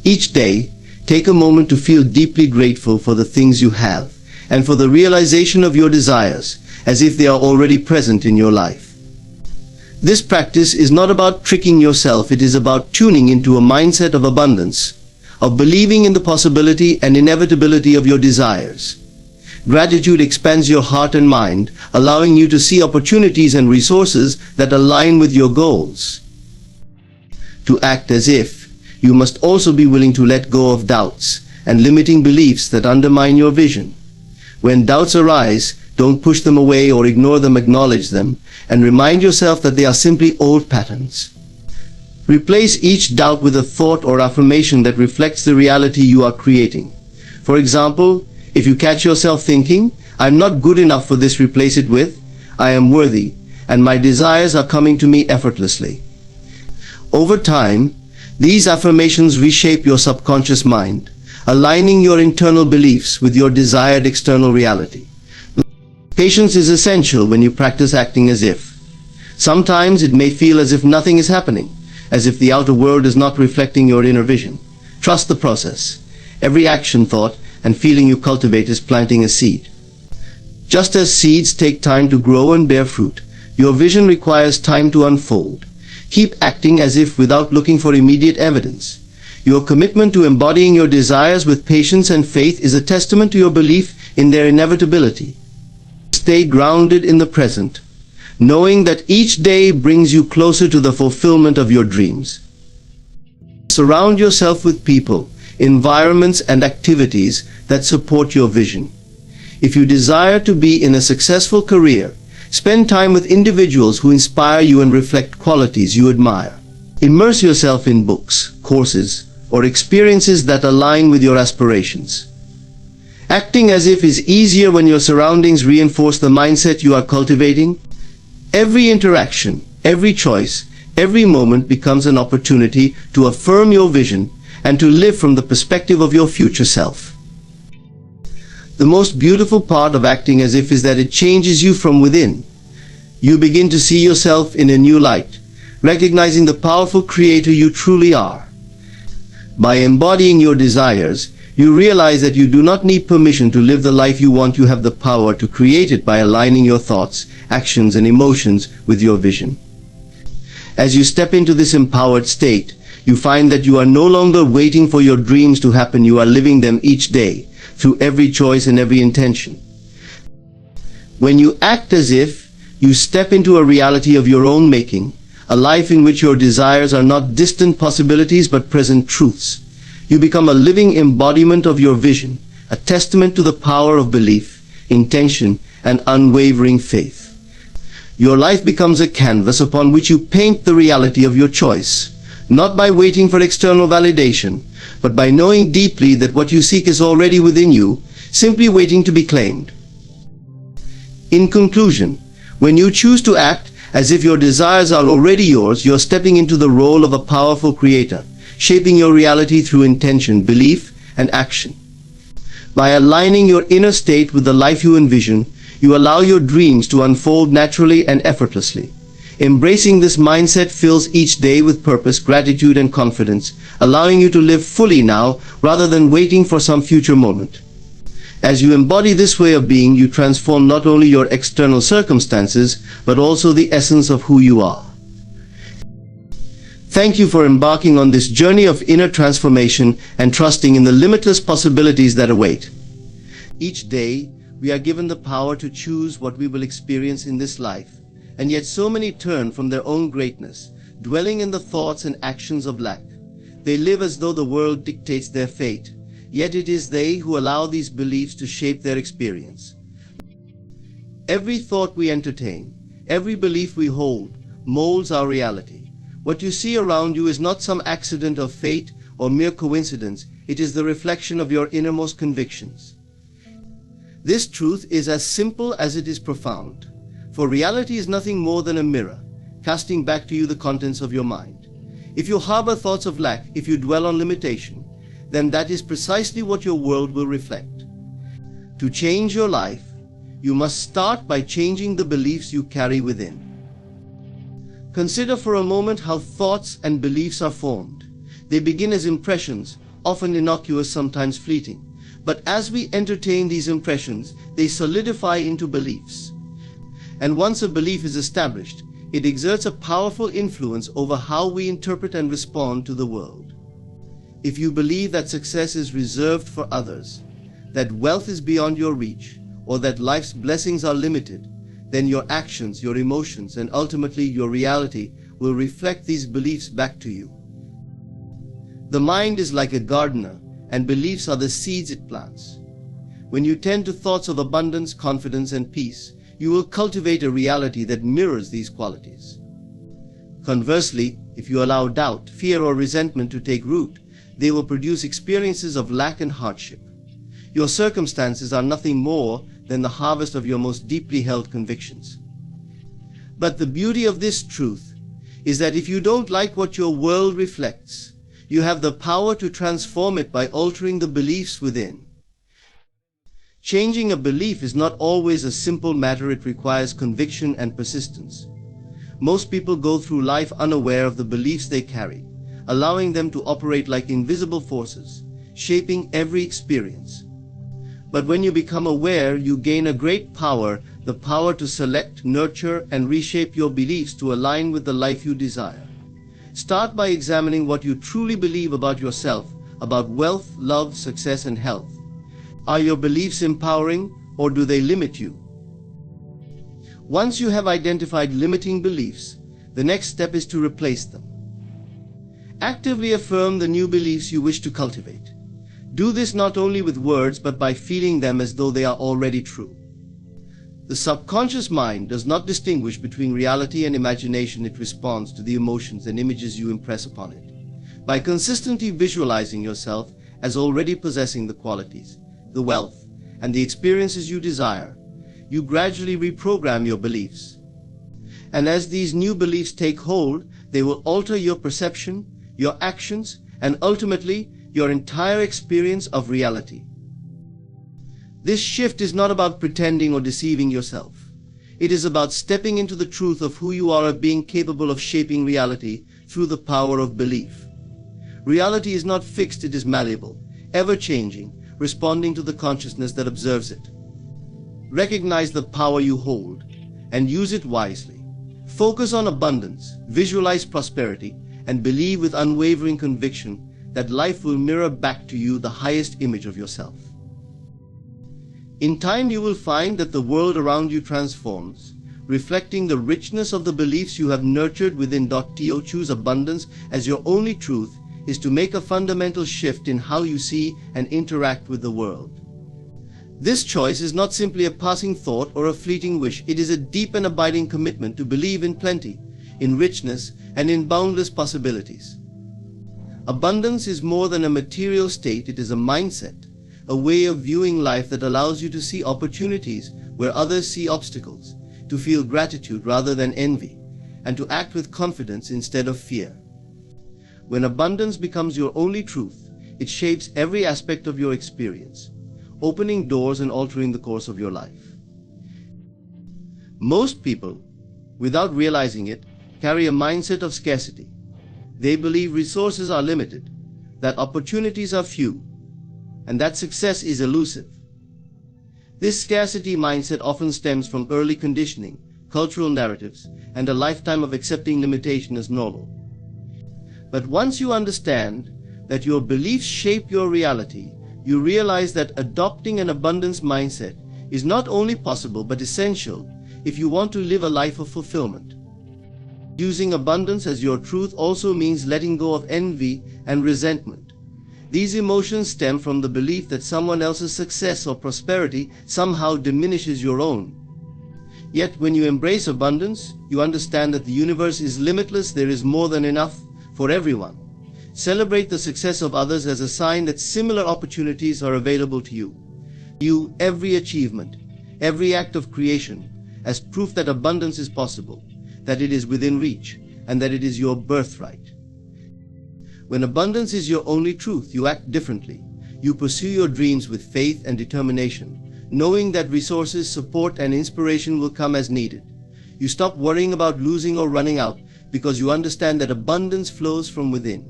Each day, take a moment to feel deeply grateful for the things you have, and for the realization of your desires, as if they are already present in your life. This practice is not about tricking yourself, it is about tuning into a mindset of abundance, of believing in the possibility and inevitability of your desires. Gratitude expands your heart and mind, allowing you to see opportunities and resources that align with your goals. To act as if, you must also be willing to let go of doubts and limiting beliefs that undermine your vision. When doubts arise, don't push them away or ignore them, acknowledge them, and remind yourself that they are simply old patterns. Replace each doubt with a thought or affirmation that reflects the reality you are creating. For example, if you catch yourself thinking, "I'm not good enough for this," replace it with, "I am worthy, and my desires are coming to me effortlessly." Over time, these affirmations reshape your subconscious mind, aligning your internal beliefs with your desired external reality. Patience is essential when you practice acting as if. Sometimes it may feel as if nothing is happening, as if the outer world is not reflecting your inner vision. Trust the process. Every action, thought, and feeling you cultivate is planting a seed. Just as seeds take time to grow and bear fruit, your vision requires time to unfold. Keep acting as if without looking for immediate evidence. Your commitment to embodying your desires with patience and faith is a testament to your belief in their inevitability. Stay grounded in the present, knowing that each day brings you closer to the fulfillment of your dreams. Surround yourself with people, environments, and activities that support your vision. If you desire to be in a successful career, spend time with individuals who inspire you and reflect qualities you admire. Immerse yourself in books, courses, or experiences that align with your aspirations. Acting as if is easier when your surroundings reinforce the mindset you are cultivating. Every interaction, every choice, every moment becomes an opportunity to affirm your vision and to live from the perspective of your future self. The most beautiful part of acting as if is that it changes you from within. You begin to see yourself in a new light, recognizing the powerful creator you truly are. By embodying your desires, You realize that you do not need permission to live the life you want. You have the power to create it by aligning your thoughts, actions, and emotions with your vision. As you step into this empowered state, you find that you are no longer waiting for your dreams to happen. You are living them each day, through every choice and every intention. When you act as if, you step into a reality of your own making, a life in which your desires are not distant possibilities but present truths. You become a living embodiment of your vision, a testament to the power of belief, intention, and unwavering faith. Your life becomes a canvas upon which you paint the reality of your choice, not by waiting for external validation, but by knowing deeply that what you seek is already within you, simply waiting to be claimed. In conclusion, when you choose to act as if your desires are already yours, you're stepping into the role of a powerful creator, shaping your reality through intention, belief, and action. By aligning your inner state with the life you envision, you allow your dreams to unfold naturally and effortlessly. Embracing this mindset fills each day with purpose, gratitude, and confidence, allowing you to live fully now rather than waiting for some future moment. As you embody this way of being, you transform not only your external circumstances, but also the essence of who you are. Thank you for embarking on this journey of inner transformation and trusting in the limitless possibilities that await. Each day, we are given the power to choose what we will experience in this life, and yet so many turn from their own greatness, dwelling in the thoughts and actions of lack. They live as though the world dictates their fate, yet it is they who allow these beliefs to shape their experience. Every thought we entertain, every belief we hold, molds our reality. What you see around you is not some accident of fate or mere coincidence. It is the reflection of your innermost convictions. This truth is as simple as it is profound, for reality is nothing more than a mirror, casting back to you the contents of your mind. If you harbor thoughts of lack, if you dwell on limitation, then that is precisely what your world will reflect. To change your life, you must start by changing the beliefs you carry within. Consider for a moment how thoughts and beliefs are formed. They begin as impressions, often innocuous, sometimes fleeting. But as we entertain these impressions, they solidify into beliefs. And once a belief is established, it exerts a powerful influence over how we interpret and respond to the world. If you believe that success is reserved for others, that wealth is beyond your reach, or that life's blessings are limited, then your actions, your emotions, and ultimately your reality will reflect these beliefs back to you. The mind is like a gardener, and beliefs are the seeds it plants. When you tend to thoughts of abundance, confidence, and peace, you will cultivate a reality that mirrors these qualities. Conversely, if you allow doubt, fear, or resentment to take root, they will produce experiences of lack and hardship. Your circumstances are nothing more than the harvest of your most deeply held convictions. But the beauty of this truth is that if you don't like what your world reflects, you have the power to transform it by altering the beliefs within. Changing a belief is not always a simple matter. It requires conviction and persistence. Most people go through life unaware of the beliefs they carry, allowing them to operate like invisible forces, shaping every experience. But when you become aware, you gain a great power, the power to select, nurture, and reshape your beliefs to align with the life you desire. Start by examining what you truly believe about yourself, about wealth, love, success, and health. Are your beliefs empowering, or do they limit you? Once you have identified limiting beliefs, the next step is to replace them. Actively affirm the new beliefs you wish to cultivate. Do this not only with words, but by feeling them as though they are already true. The subconscious mind does not distinguish between reality and imagination. It responds to the emotions and images you impress upon it. By consistently visualizing yourself as already possessing the qualities, the wealth, and the experiences you desire, you gradually reprogram your beliefs. And as these new beliefs take hold, they will alter your perception, your actions, and ultimately your entire experience of reality. This shift is not about pretending or deceiving yourself. It is about stepping into the truth of who you are, of being capable of shaping reality through the power of belief. Reality is not fixed, it is malleable. ever-changing, responding to the consciousness that observes it. Recognize the power you hold and use it wisely. Focus on abundance, visualize prosperity, and believe with unwavering conviction that life will mirror back to you the highest image of yourself. In time, you will find that the world around you transforms, reflecting the richness of the beliefs you have nurtured within. To choose abundance as your only truth is to make a fundamental shift in how you see and interact with the world. This choice is not simply a passing thought or a fleeting wish. It is a deep and abiding commitment to believe in plenty, in richness, and in boundless possibilities. Abundance is more than a material state. It is a mindset, a way of viewing life that allows you to see opportunities where others see obstacles, to feel gratitude rather than envy, and to act with confidence instead of fear. When abundance becomes your only truth, it shapes every aspect of your experience, opening doors and altering the course of your life. Most people, without realizing it, carry a mindset of scarcity. They believe resources are limited, that opportunities are few, and that success is elusive. This scarcity mindset often stems from early conditioning, cultural narratives, and a lifetime of accepting limitation as normal. But once you understand that your beliefs shape your reality, you realize that adopting an abundance mindset is not only possible but essential if you want to live a life of fulfillment. Using abundance as your truth also means letting go of envy and resentment. These emotions stem from the belief that someone else's success or prosperity somehow diminishes your own. Yet when you embrace abundance, you understand that the universe is limitless. There is more than enough for everyone. Celebrate the success of others as a sign that similar opportunities are available to you. View every achievement, every act of creation, as proof that abundance is possible, that it is within reach, and that it is your birthright. When abundance is your only truth, you act differently. You pursue your dreams with faith and determination, knowing that resources, support, and inspiration will come as needed. You stop worrying about losing or running out because you understand that abundance flows from within.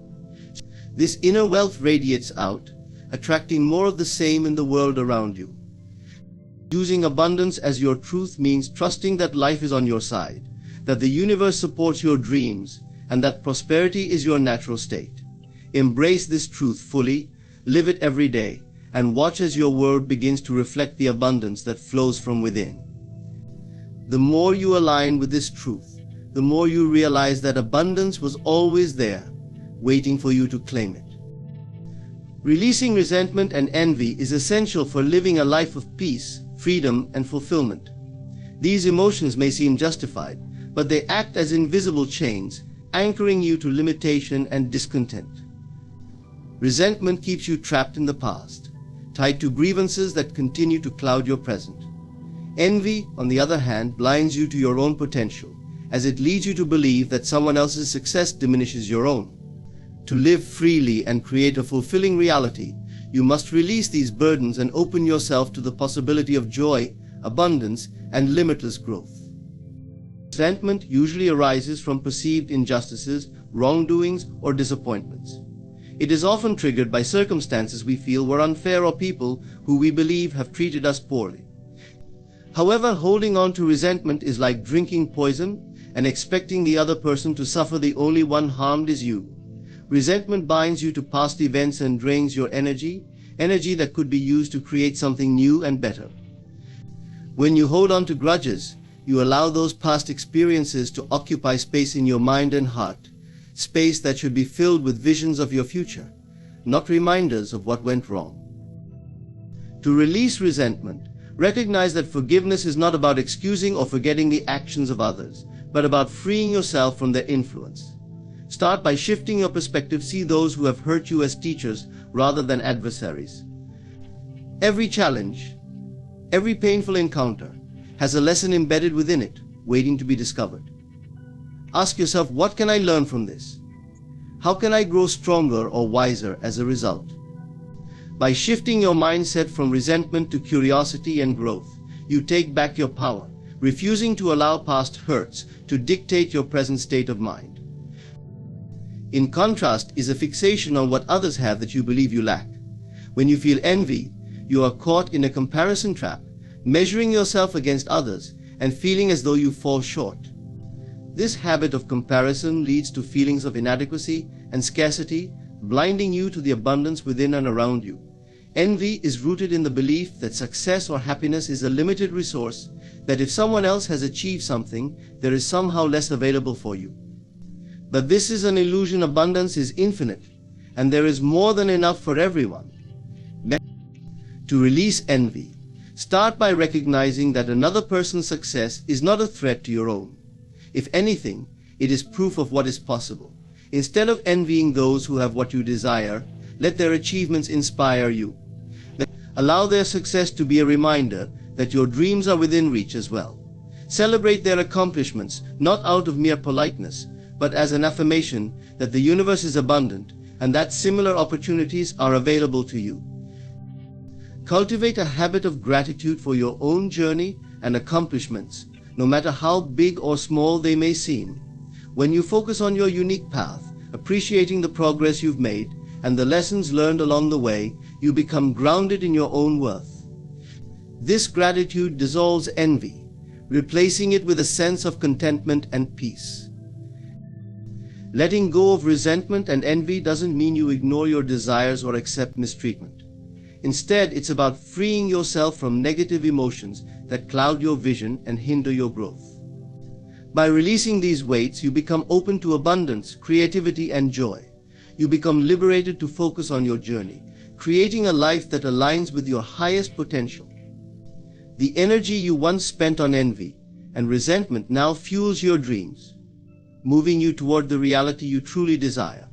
This inner wealth radiates out, attracting more of the same in the world around you. Using abundance as your truth means trusting that life is on your side, that the universe supports your dreams, and that prosperity is your natural state. Embrace this truth fully, live it every day, and watch as your world begins to reflect the abundance that flows from within. The more you align with this truth, the more you realize that abundance was always there, waiting for you to claim it. Releasing resentment and envy is essential for living a life of peace, freedom, and fulfillment. These emotions may seem justified, but they act as invisible chains, anchoring you to limitation and discontent. Resentment keeps you trapped in the past, tied to grievances that continue to cloud your present. Envy, on the other hand, blinds you to your own potential, as it leads you to believe that someone else's success diminishes your own. To live freely and create a fulfilling reality, you must release these burdens and open yourself to the possibility of joy, abundance, and limitless growth. Resentment usually arises from perceived injustices, wrongdoings, or disappointments. It is often triggered by circumstances we feel were unfair or people who we believe have treated us poorly. However, holding on to resentment is like drinking poison and expecting the other person to suffer. The only one harmed is you. Resentment binds you to past events and drains your energy that could be used to create something new and better. When you hold on to grudges, you allow those past experiences to occupy space in your mind and heart, space that should be filled with visions of your future, not reminders of what went wrong. To release resentment, recognize that forgiveness is not about excusing or forgetting the actions of others, but about freeing yourself from their influence. Start by shifting your perspective. See those who have hurt you as teachers rather than adversaries. Every challenge, every painful encounter has a lesson embedded within it, waiting to be discovered. Ask yourself, what can I learn from this? How can I grow stronger or wiser as a result? By shifting your mindset from resentment to curiosity and growth, you take back your power, refusing to allow past hurts to dictate your present state of mind. In contrast is a fixation on what others have that you believe you lack. When you feel envy, you are caught in a comparison trap, measuring yourself against others and feeling as though you fall short. This habit of comparison leads to feelings of inadequacy and scarcity, blinding you to the abundance within and around you. Envy is rooted in the belief that success or happiness is a limited resource, that if someone else has achieved something, there is somehow less available for you. But this is an illusion. Abundance is infinite, and there is more than enough for everyone. To release envy, start by recognizing that another person's success is not a threat to your own. If anything, it is proof of what is possible. Instead of envying those who have what you desire, let their achievements inspire you. Allow their success to be a reminder that your dreams are within reach as well. Celebrate their accomplishments, not out of mere politeness, but as an affirmation that the universe is abundant and that similar opportunities are available to you. Cultivate a habit of gratitude for your own journey and accomplishments, no matter how big or small they may seem. When you focus on your unique path, appreciating the progress you've made and the lessons learned along the way, you become grounded in your own worth. This gratitude dissolves envy, replacing it with a sense of contentment and peace. Letting go of resentment and envy doesn't mean you ignore your desires or accept mistreatment. Instead, it's about freeing yourself from negative emotions that cloud your vision and hinder your growth. By releasing these weights, you become open to abundance, creativity, and joy. You become liberated to focus on your journey, creating a life that aligns with your highest potential. The energy you once spent on envy and resentment now fuels your dreams, moving you toward the reality you truly desire.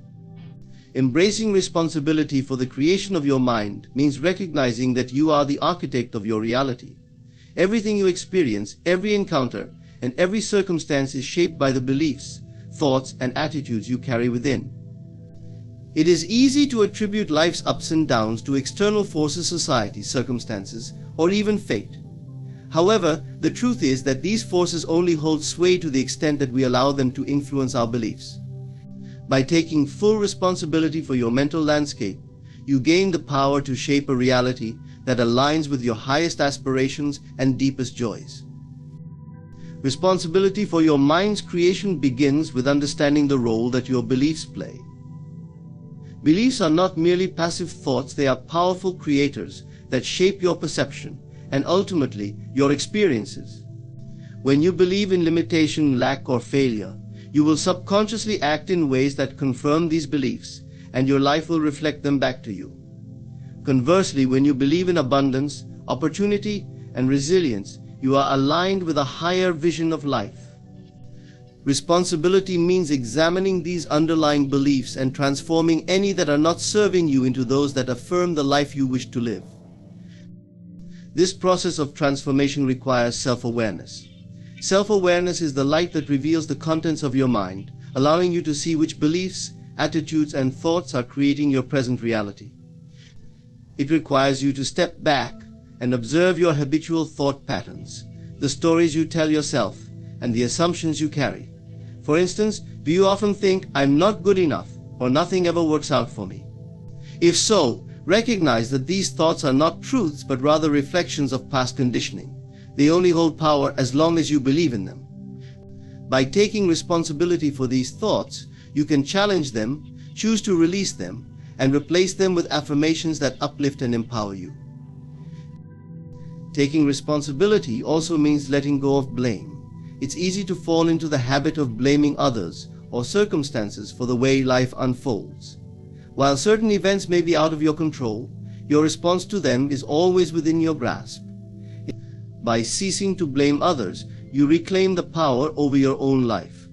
Embracing responsibility for the creation of your mind means recognizing that you are the architect of your reality. Everything you experience, every encounter, and every circumstance is shaped by the beliefs, thoughts, and attitudes you carry within. It is easy to attribute life's ups and downs to external forces, society, circumstances, or even fate. However, the truth is that these forces only hold sway to the extent that we allow them to influence our beliefs. By taking full responsibility for your mental landscape, you gain the power to shape a reality that aligns with your highest aspirations and deepest joys. Responsibility for your mind's creation begins with understanding the role that your beliefs play. Beliefs are not merely passive thoughts, they are powerful creators that shape your perception and ultimately your experiences. When you believe in limitation, lack, or failure, you will subconsciously act in ways that confirm these beliefs, and your life will reflect them back to you. Conversely, when you believe in abundance, opportunity, and resilience, you are aligned with a higher vision of life. Responsibility means examining these underlying beliefs and transforming any that are not serving you into those that affirm the life you wish to live. This process of transformation requires self-awareness. Self-awareness is the light that reveals the contents of your mind, allowing you to see which beliefs, attitudes, and thoughts are creating your present reality. It requires you to step back and observe your habitual thought patterns, the stories you tell yourself, and the assumptions you carry. For instance, do you often think, "I'm not good enough," or "nothing ever works out for me"? If so, recognize that these thoughts are not truths but rather reflections of past conditioning. They only hold power as long as you believe in them. By taking responsibility for these thoughts, you can challenge them, choose to release them, and replace them with affirmations that uplift and empower you. Taking responsibility also means letting go of blame. It's easy to fall into the habit of blaming others or circumstances for the way life unfolds. While certain events may be out of your control, your response to them is always within your grasp. By ceasing to blame others, you reclaim the power over your own life.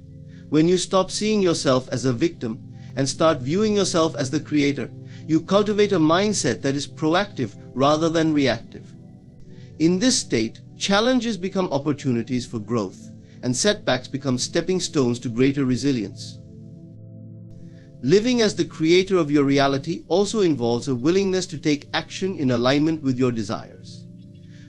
When you stop seeing yourself as a victim and start viewing yourself as the creator, you cultivate a mindset that is proactive rather than reactive. In this state, challenges become opportunities for growth, and setbacks become stepping stones to greater resilience. Living as the creator of your reality also involves a willingness to take action in alignment with your desires.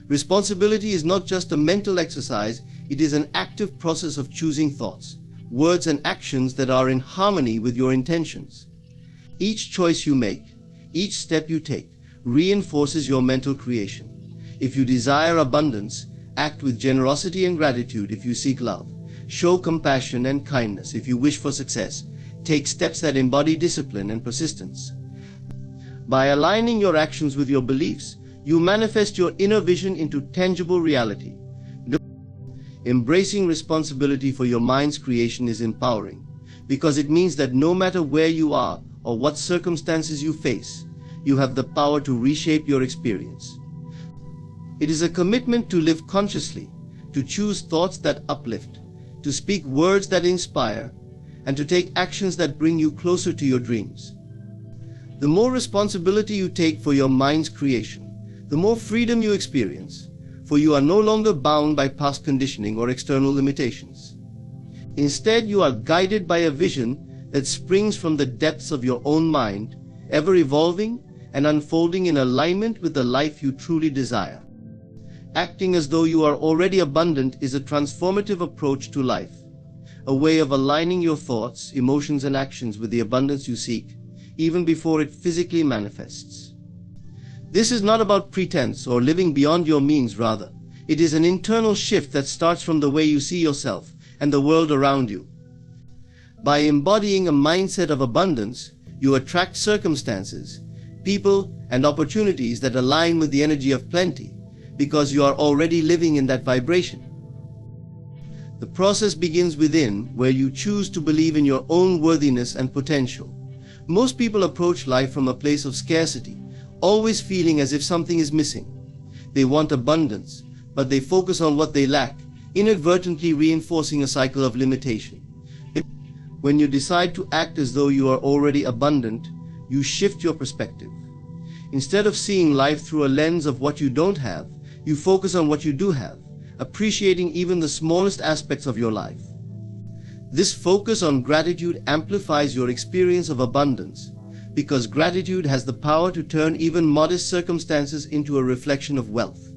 Responsibility is not just a mental exercise, it is an active process of choosing thoughts, words, and actions that are in harmony with your intentions. Each choice you make, each step you take, reinforces your mental creation. If you desire abundance, act with generosity and gratitude. If you seek love, show compassion and kindness. If you wish for success, take steps that embody discipline and persistence. By aligning your actions with your beliefs, you manifest your inner vision into tangible reality. Embracing responsibility for your mind's creation is empowering, because it means that no matter where you are or what circumstances you face, you have the power to reshape your experience. It is a commitment to live consciously, to choose thoughts that uplift, to speak words that inspire, and to take actions that bring you closer to your dreams. The more responsibility you take for your mind's creation, the more freedom you experience, for you are no longer bound by past conditioning or external limitations. Instead, you are guided by a vision that springs from the depths of your own mind, ever evolving and unfolding in alignment with the life you truly desire. Acting as though you are already abundant is a transformative approach to life, a way of aligning your thoughts, emotions, and actions with the abundance you seek, even before it physically manifests. This is not about pretense or living beyond your means. Rather, it is an internal shift that starts from the way you see yourself and the world around you. By embodying a mindset of abundance, you attract circumstances, people, and opportunities that align with the energy of plenty, because you are already living in that vibration. The process begins within, where you choose to believe in your own worthiness and potential. Most people approach life from a place of scarcity, always feeling as if something is missing. They want abundance, but they focus on what they lack, inadvertently reinforcing a cycle of limitation. When you decide to act as though you are already abundant, you shift your perspective. Instead of seeing life through a lens of what you don't have, you focus on what you do have, appreciating even the smallest aspects of your life. This focus on gratitude amplifies your experience of abundance, because gratitude has the power to turn even modest circumstances into a reflection of wealth.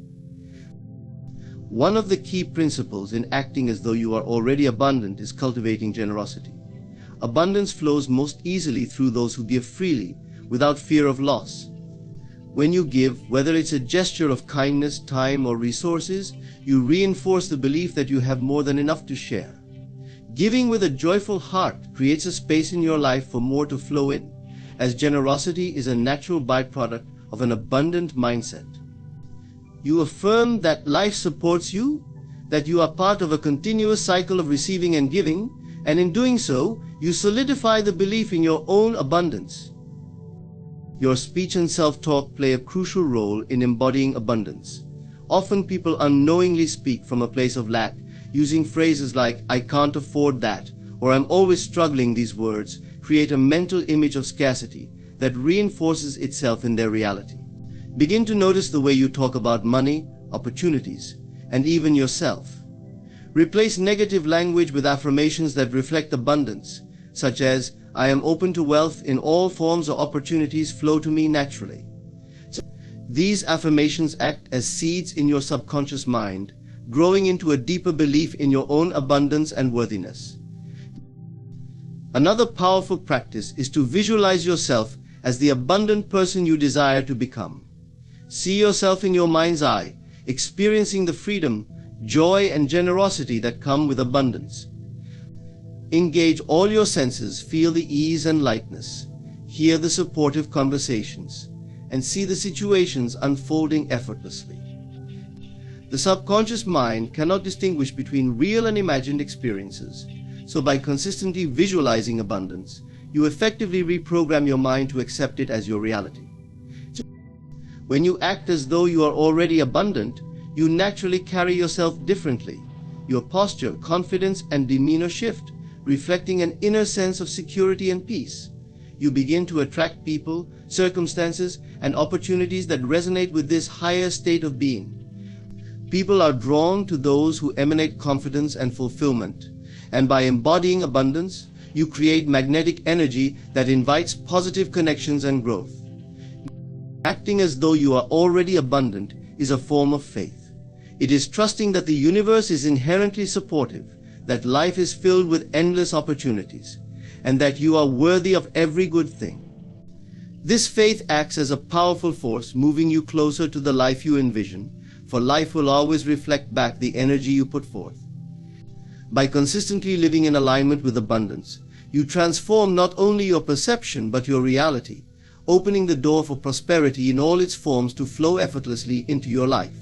One of the key principles in acting as though you are already abundant is cultivating generosity. Abundance flows most easily through those who give freely, without fear of loss. When you give, whether it's a gesture of kindness, time, or resources, you reinforce the belief that you have more than enough to share. Giving with a joyful heart creates a space in your life for more to flow in, as generosity is a natural byproduct of an abundant mindset. You affirm that life supports you, that you are part of a continuous cycle of receiving and giving, and in doing so, you solidify the belief in your own abundance. Your speech and self-talk play a crucial role in embodying abundance. Often people unknowingly speak from a place of lack, using phrases like, "I can't afford that," or "I'm always struggling." These words create a mental image of scarcity that reinforces itself in their reality. Begin to notice the way you talk about money, opportunities, and even yourself. Replace negative language with affirmations that reflect abundance, such as, "I am open to wealth in all forms, or opportunities flow to me naturally." These affirmations act as seeds in your subconscious mind, growing into a deeper belief in your own abundance and worthiness. Another powerful practice is to visualize yourself as the abundant person you desire to become. See yourself in your mind's eye, experiencing the freedom, joy, and generosity that come with abundance. Engage all your senses, feel the ease and lightness, hear the supportive conversations, and see the situations unfolding effortlessly. The subconscious mind cannot distinguish between real and imagined experiences, so by consistently visualizing abundance, you effectively reprogram your mind to accept it as your reality. When you act as though you are already abundant, you naturally carry yourself differently. Your posture, confidence, and demeanor shift, reflecting an inner sense of security and peace. You begin to attract people, circumstances, and opportunities that resonate with this higher state of being. People are drawn to those who emanate confidence and fulfillment, and by embodying abundance, you create magnetic energy that invites positive connections and growth. Acting as though you are already abundant is a form of faith. It is trusting that the universe is inherently supportive, that life is filled with endless opportunities, and that you are worthy of every good thing. This faith acts as a powerful force, moving you closer to the life you envision, for life will always reflect back the energy you put forth. By consistently living in alignment with abundance, you transform not only your perception but your reality, opening the door for prosperity in all its forms to flow effortlessly into your life.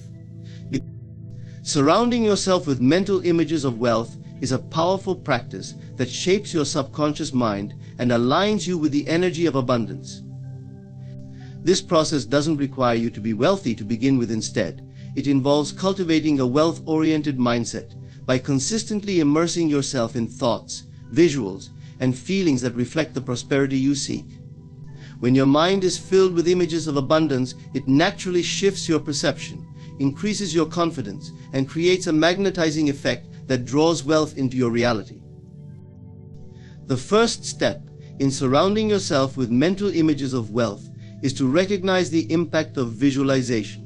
Surrounding yourself with mental images of wealth is a powerful practice that shapes your subconscious mind and aligns you with the energy of abundance. This process doesn't require you to be wealthy to begin with. Instead, it involves cultivating a wealth-oriented mindset by consistently immersing yourself in thoughts, visuals, and feelings that reflect the prosperity you seek. When your mind is filled with images of abundance, it naturally shifts your perception, increases your confidence, and creates a magnetizing effect that draws wealth into your reality. The first step in surrounding yourself with mental images of wealth is to recognize the impact of visualization.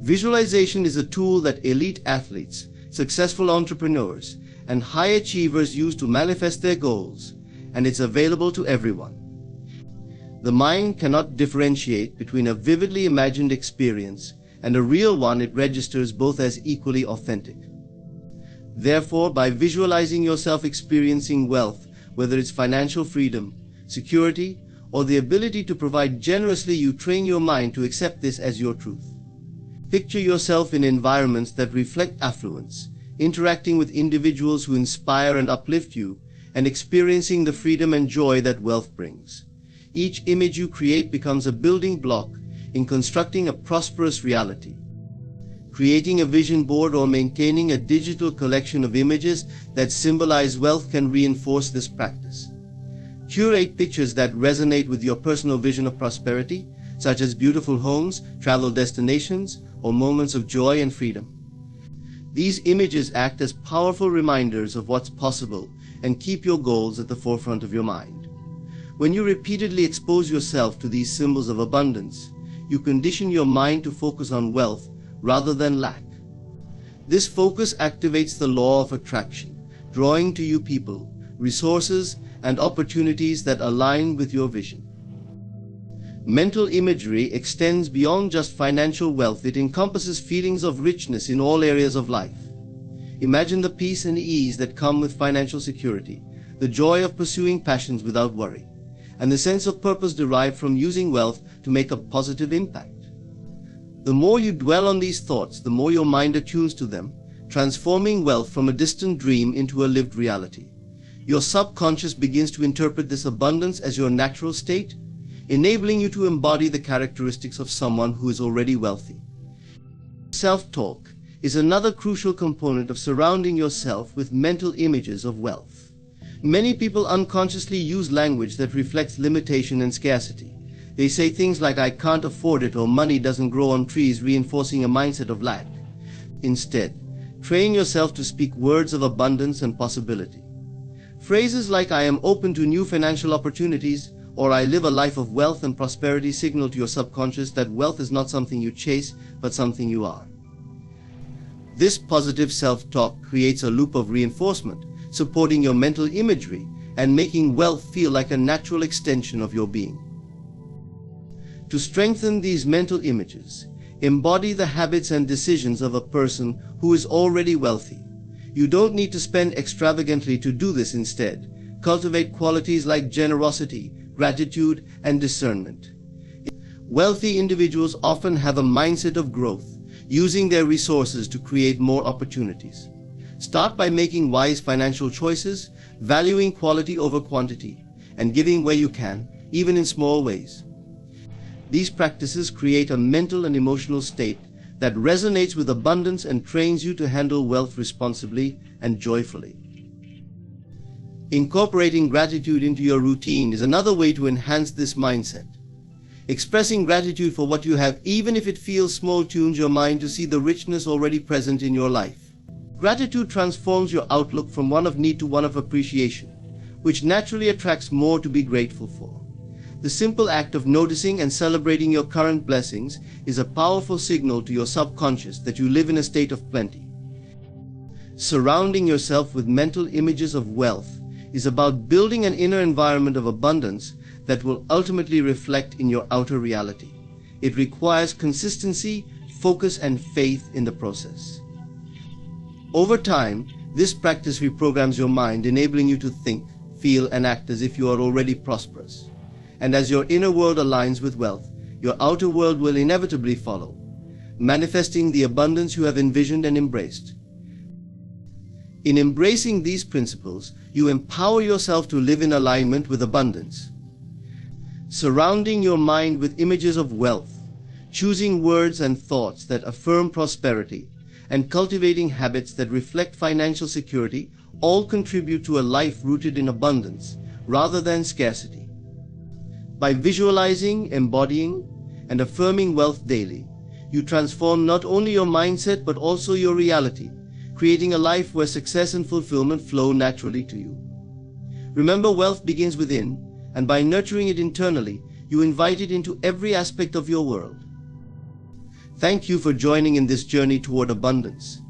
Visualization is a tool that elite athletes, successful entrepreneurs, and high achievers use to manifest their goals, and it's available to everyone. The mind cannot differentiate between a vividly imagined experience and a real one. It registers both as equally authentic. Therefore, by visualizing yourself experiencing wealth, whether it's financial freedom, security, or the ability to provide generously, you train your mind to accept this as your truth. Picture yourself in environments that reflect affluence, interacting with individuals who inspire and uplift you, and experiencing the freedom and joy that wealth brings. Each image you create becomes a building block in constructing a prosperous reality. Creating a vision board or maintaining a digital collection of images that symbolize wealth can reinforce this practice. Curate pictures that resonate with your personal vision of prosperity, such as beautiful homes, travel destinations, or moments of joy and freedom. These images act as powerful reminders of what's possible and keep your goals at the forefront of your mind. When you repeatedly expose yourself to these symbols of abundance, you condition your mind to focus on wealth rather than lack. This focus activates the law of attraction, drawing to you people, resources, and opportunities that align with your vision. Mental imagery extends beyond just financial wealth. It encompasses feelings of richness in all areas of life. Imagine the peace and ease that come with financial security, the joy of pursuing passions without worry, and the sense of purpose derived from using wealth to make a positive impact. The more you dwell on these thoughts, the more your mind attunes to them, transforming wealth from a distant dream into a lived reality. Your subconscious begins to interpret this abundance as your natural state, enabling you to embody the characteristics of someone who is already wealthy. Self-talk is another crucial component of surrounding yourself with mental images of wealth. Many people unconsciously use language that reflects limitation and scarcity. They say things like, "I can't afford it," or "money doesn't grow on trees," reinforcing a mindset of lack. Instead, train yourself to speak words of abundance and possibility. Phrases like "I am open to new financial opportunities," or "I live a life of wealth and prosperity" signal to your subconscious that wealth is not something you chase, but something you are. This positive self-talk creates a loop of reinforcement, supporting your mental imagery and making wealth feel like a natural extension of your being. To strengthen these mental images, embody the habits and decisions of a person who is already wealthy. You don't need to spend extravagantly to do this. Instead, cultivate qualities like generosity, gratitude, and discernment. Wealthy individuals often have a mindset of growth, using their resources to create more opportunities. Start by making wise financial choices, valuing quality over quantity, and giving where you can, even in small ways. These practices create a mental and emotional state that resonates with abundance and trains you to handle wealth responsibly and joyfully. Incorporating gratitude into your routine is another way to enhance this mindset. Expressing gratitude for what you have, even if it feels small, tunes your mind to see the richness already present in your life. Gratitude transforms your outlook from one of need to one of appreciation, which naturally attracts more to be grateful for. The simple act of noticing and celebrating your current blessings is a powerful signal to your subconscious that you live in a state of plenty. Surrounding yourself with mental images of wealth is about building an inner environment of abundance that will ultimately reflect in your outer reality. It requires consistency, focus, and faith in the process. Over time, this practice reprograms your mind, enabling you to think, feel, and act as if you are already prosperous. And as your inner world aligns with wealth, your outer world will inevitably follow, manifesting the abundance you have envisioned and embraced. In embracing these principles, you empower yourself to live in alignment with abundance. Surrounding your mind with images of wealth, choosing words and thoughts that affirm prosperity, and cultivating habits that reflect financial security all contribute to a life rooted in abundance rather than scarcity. By visualizing, embodying, and affirming wealth daily, you transform not only your mindset but also your reality, creating a life where success and fulfillment flow naturally to you. Remember, wealth begins within, and by nurturing it internally, you invite it into every aspect of your world. Thank you for joining in this journey toward abundance.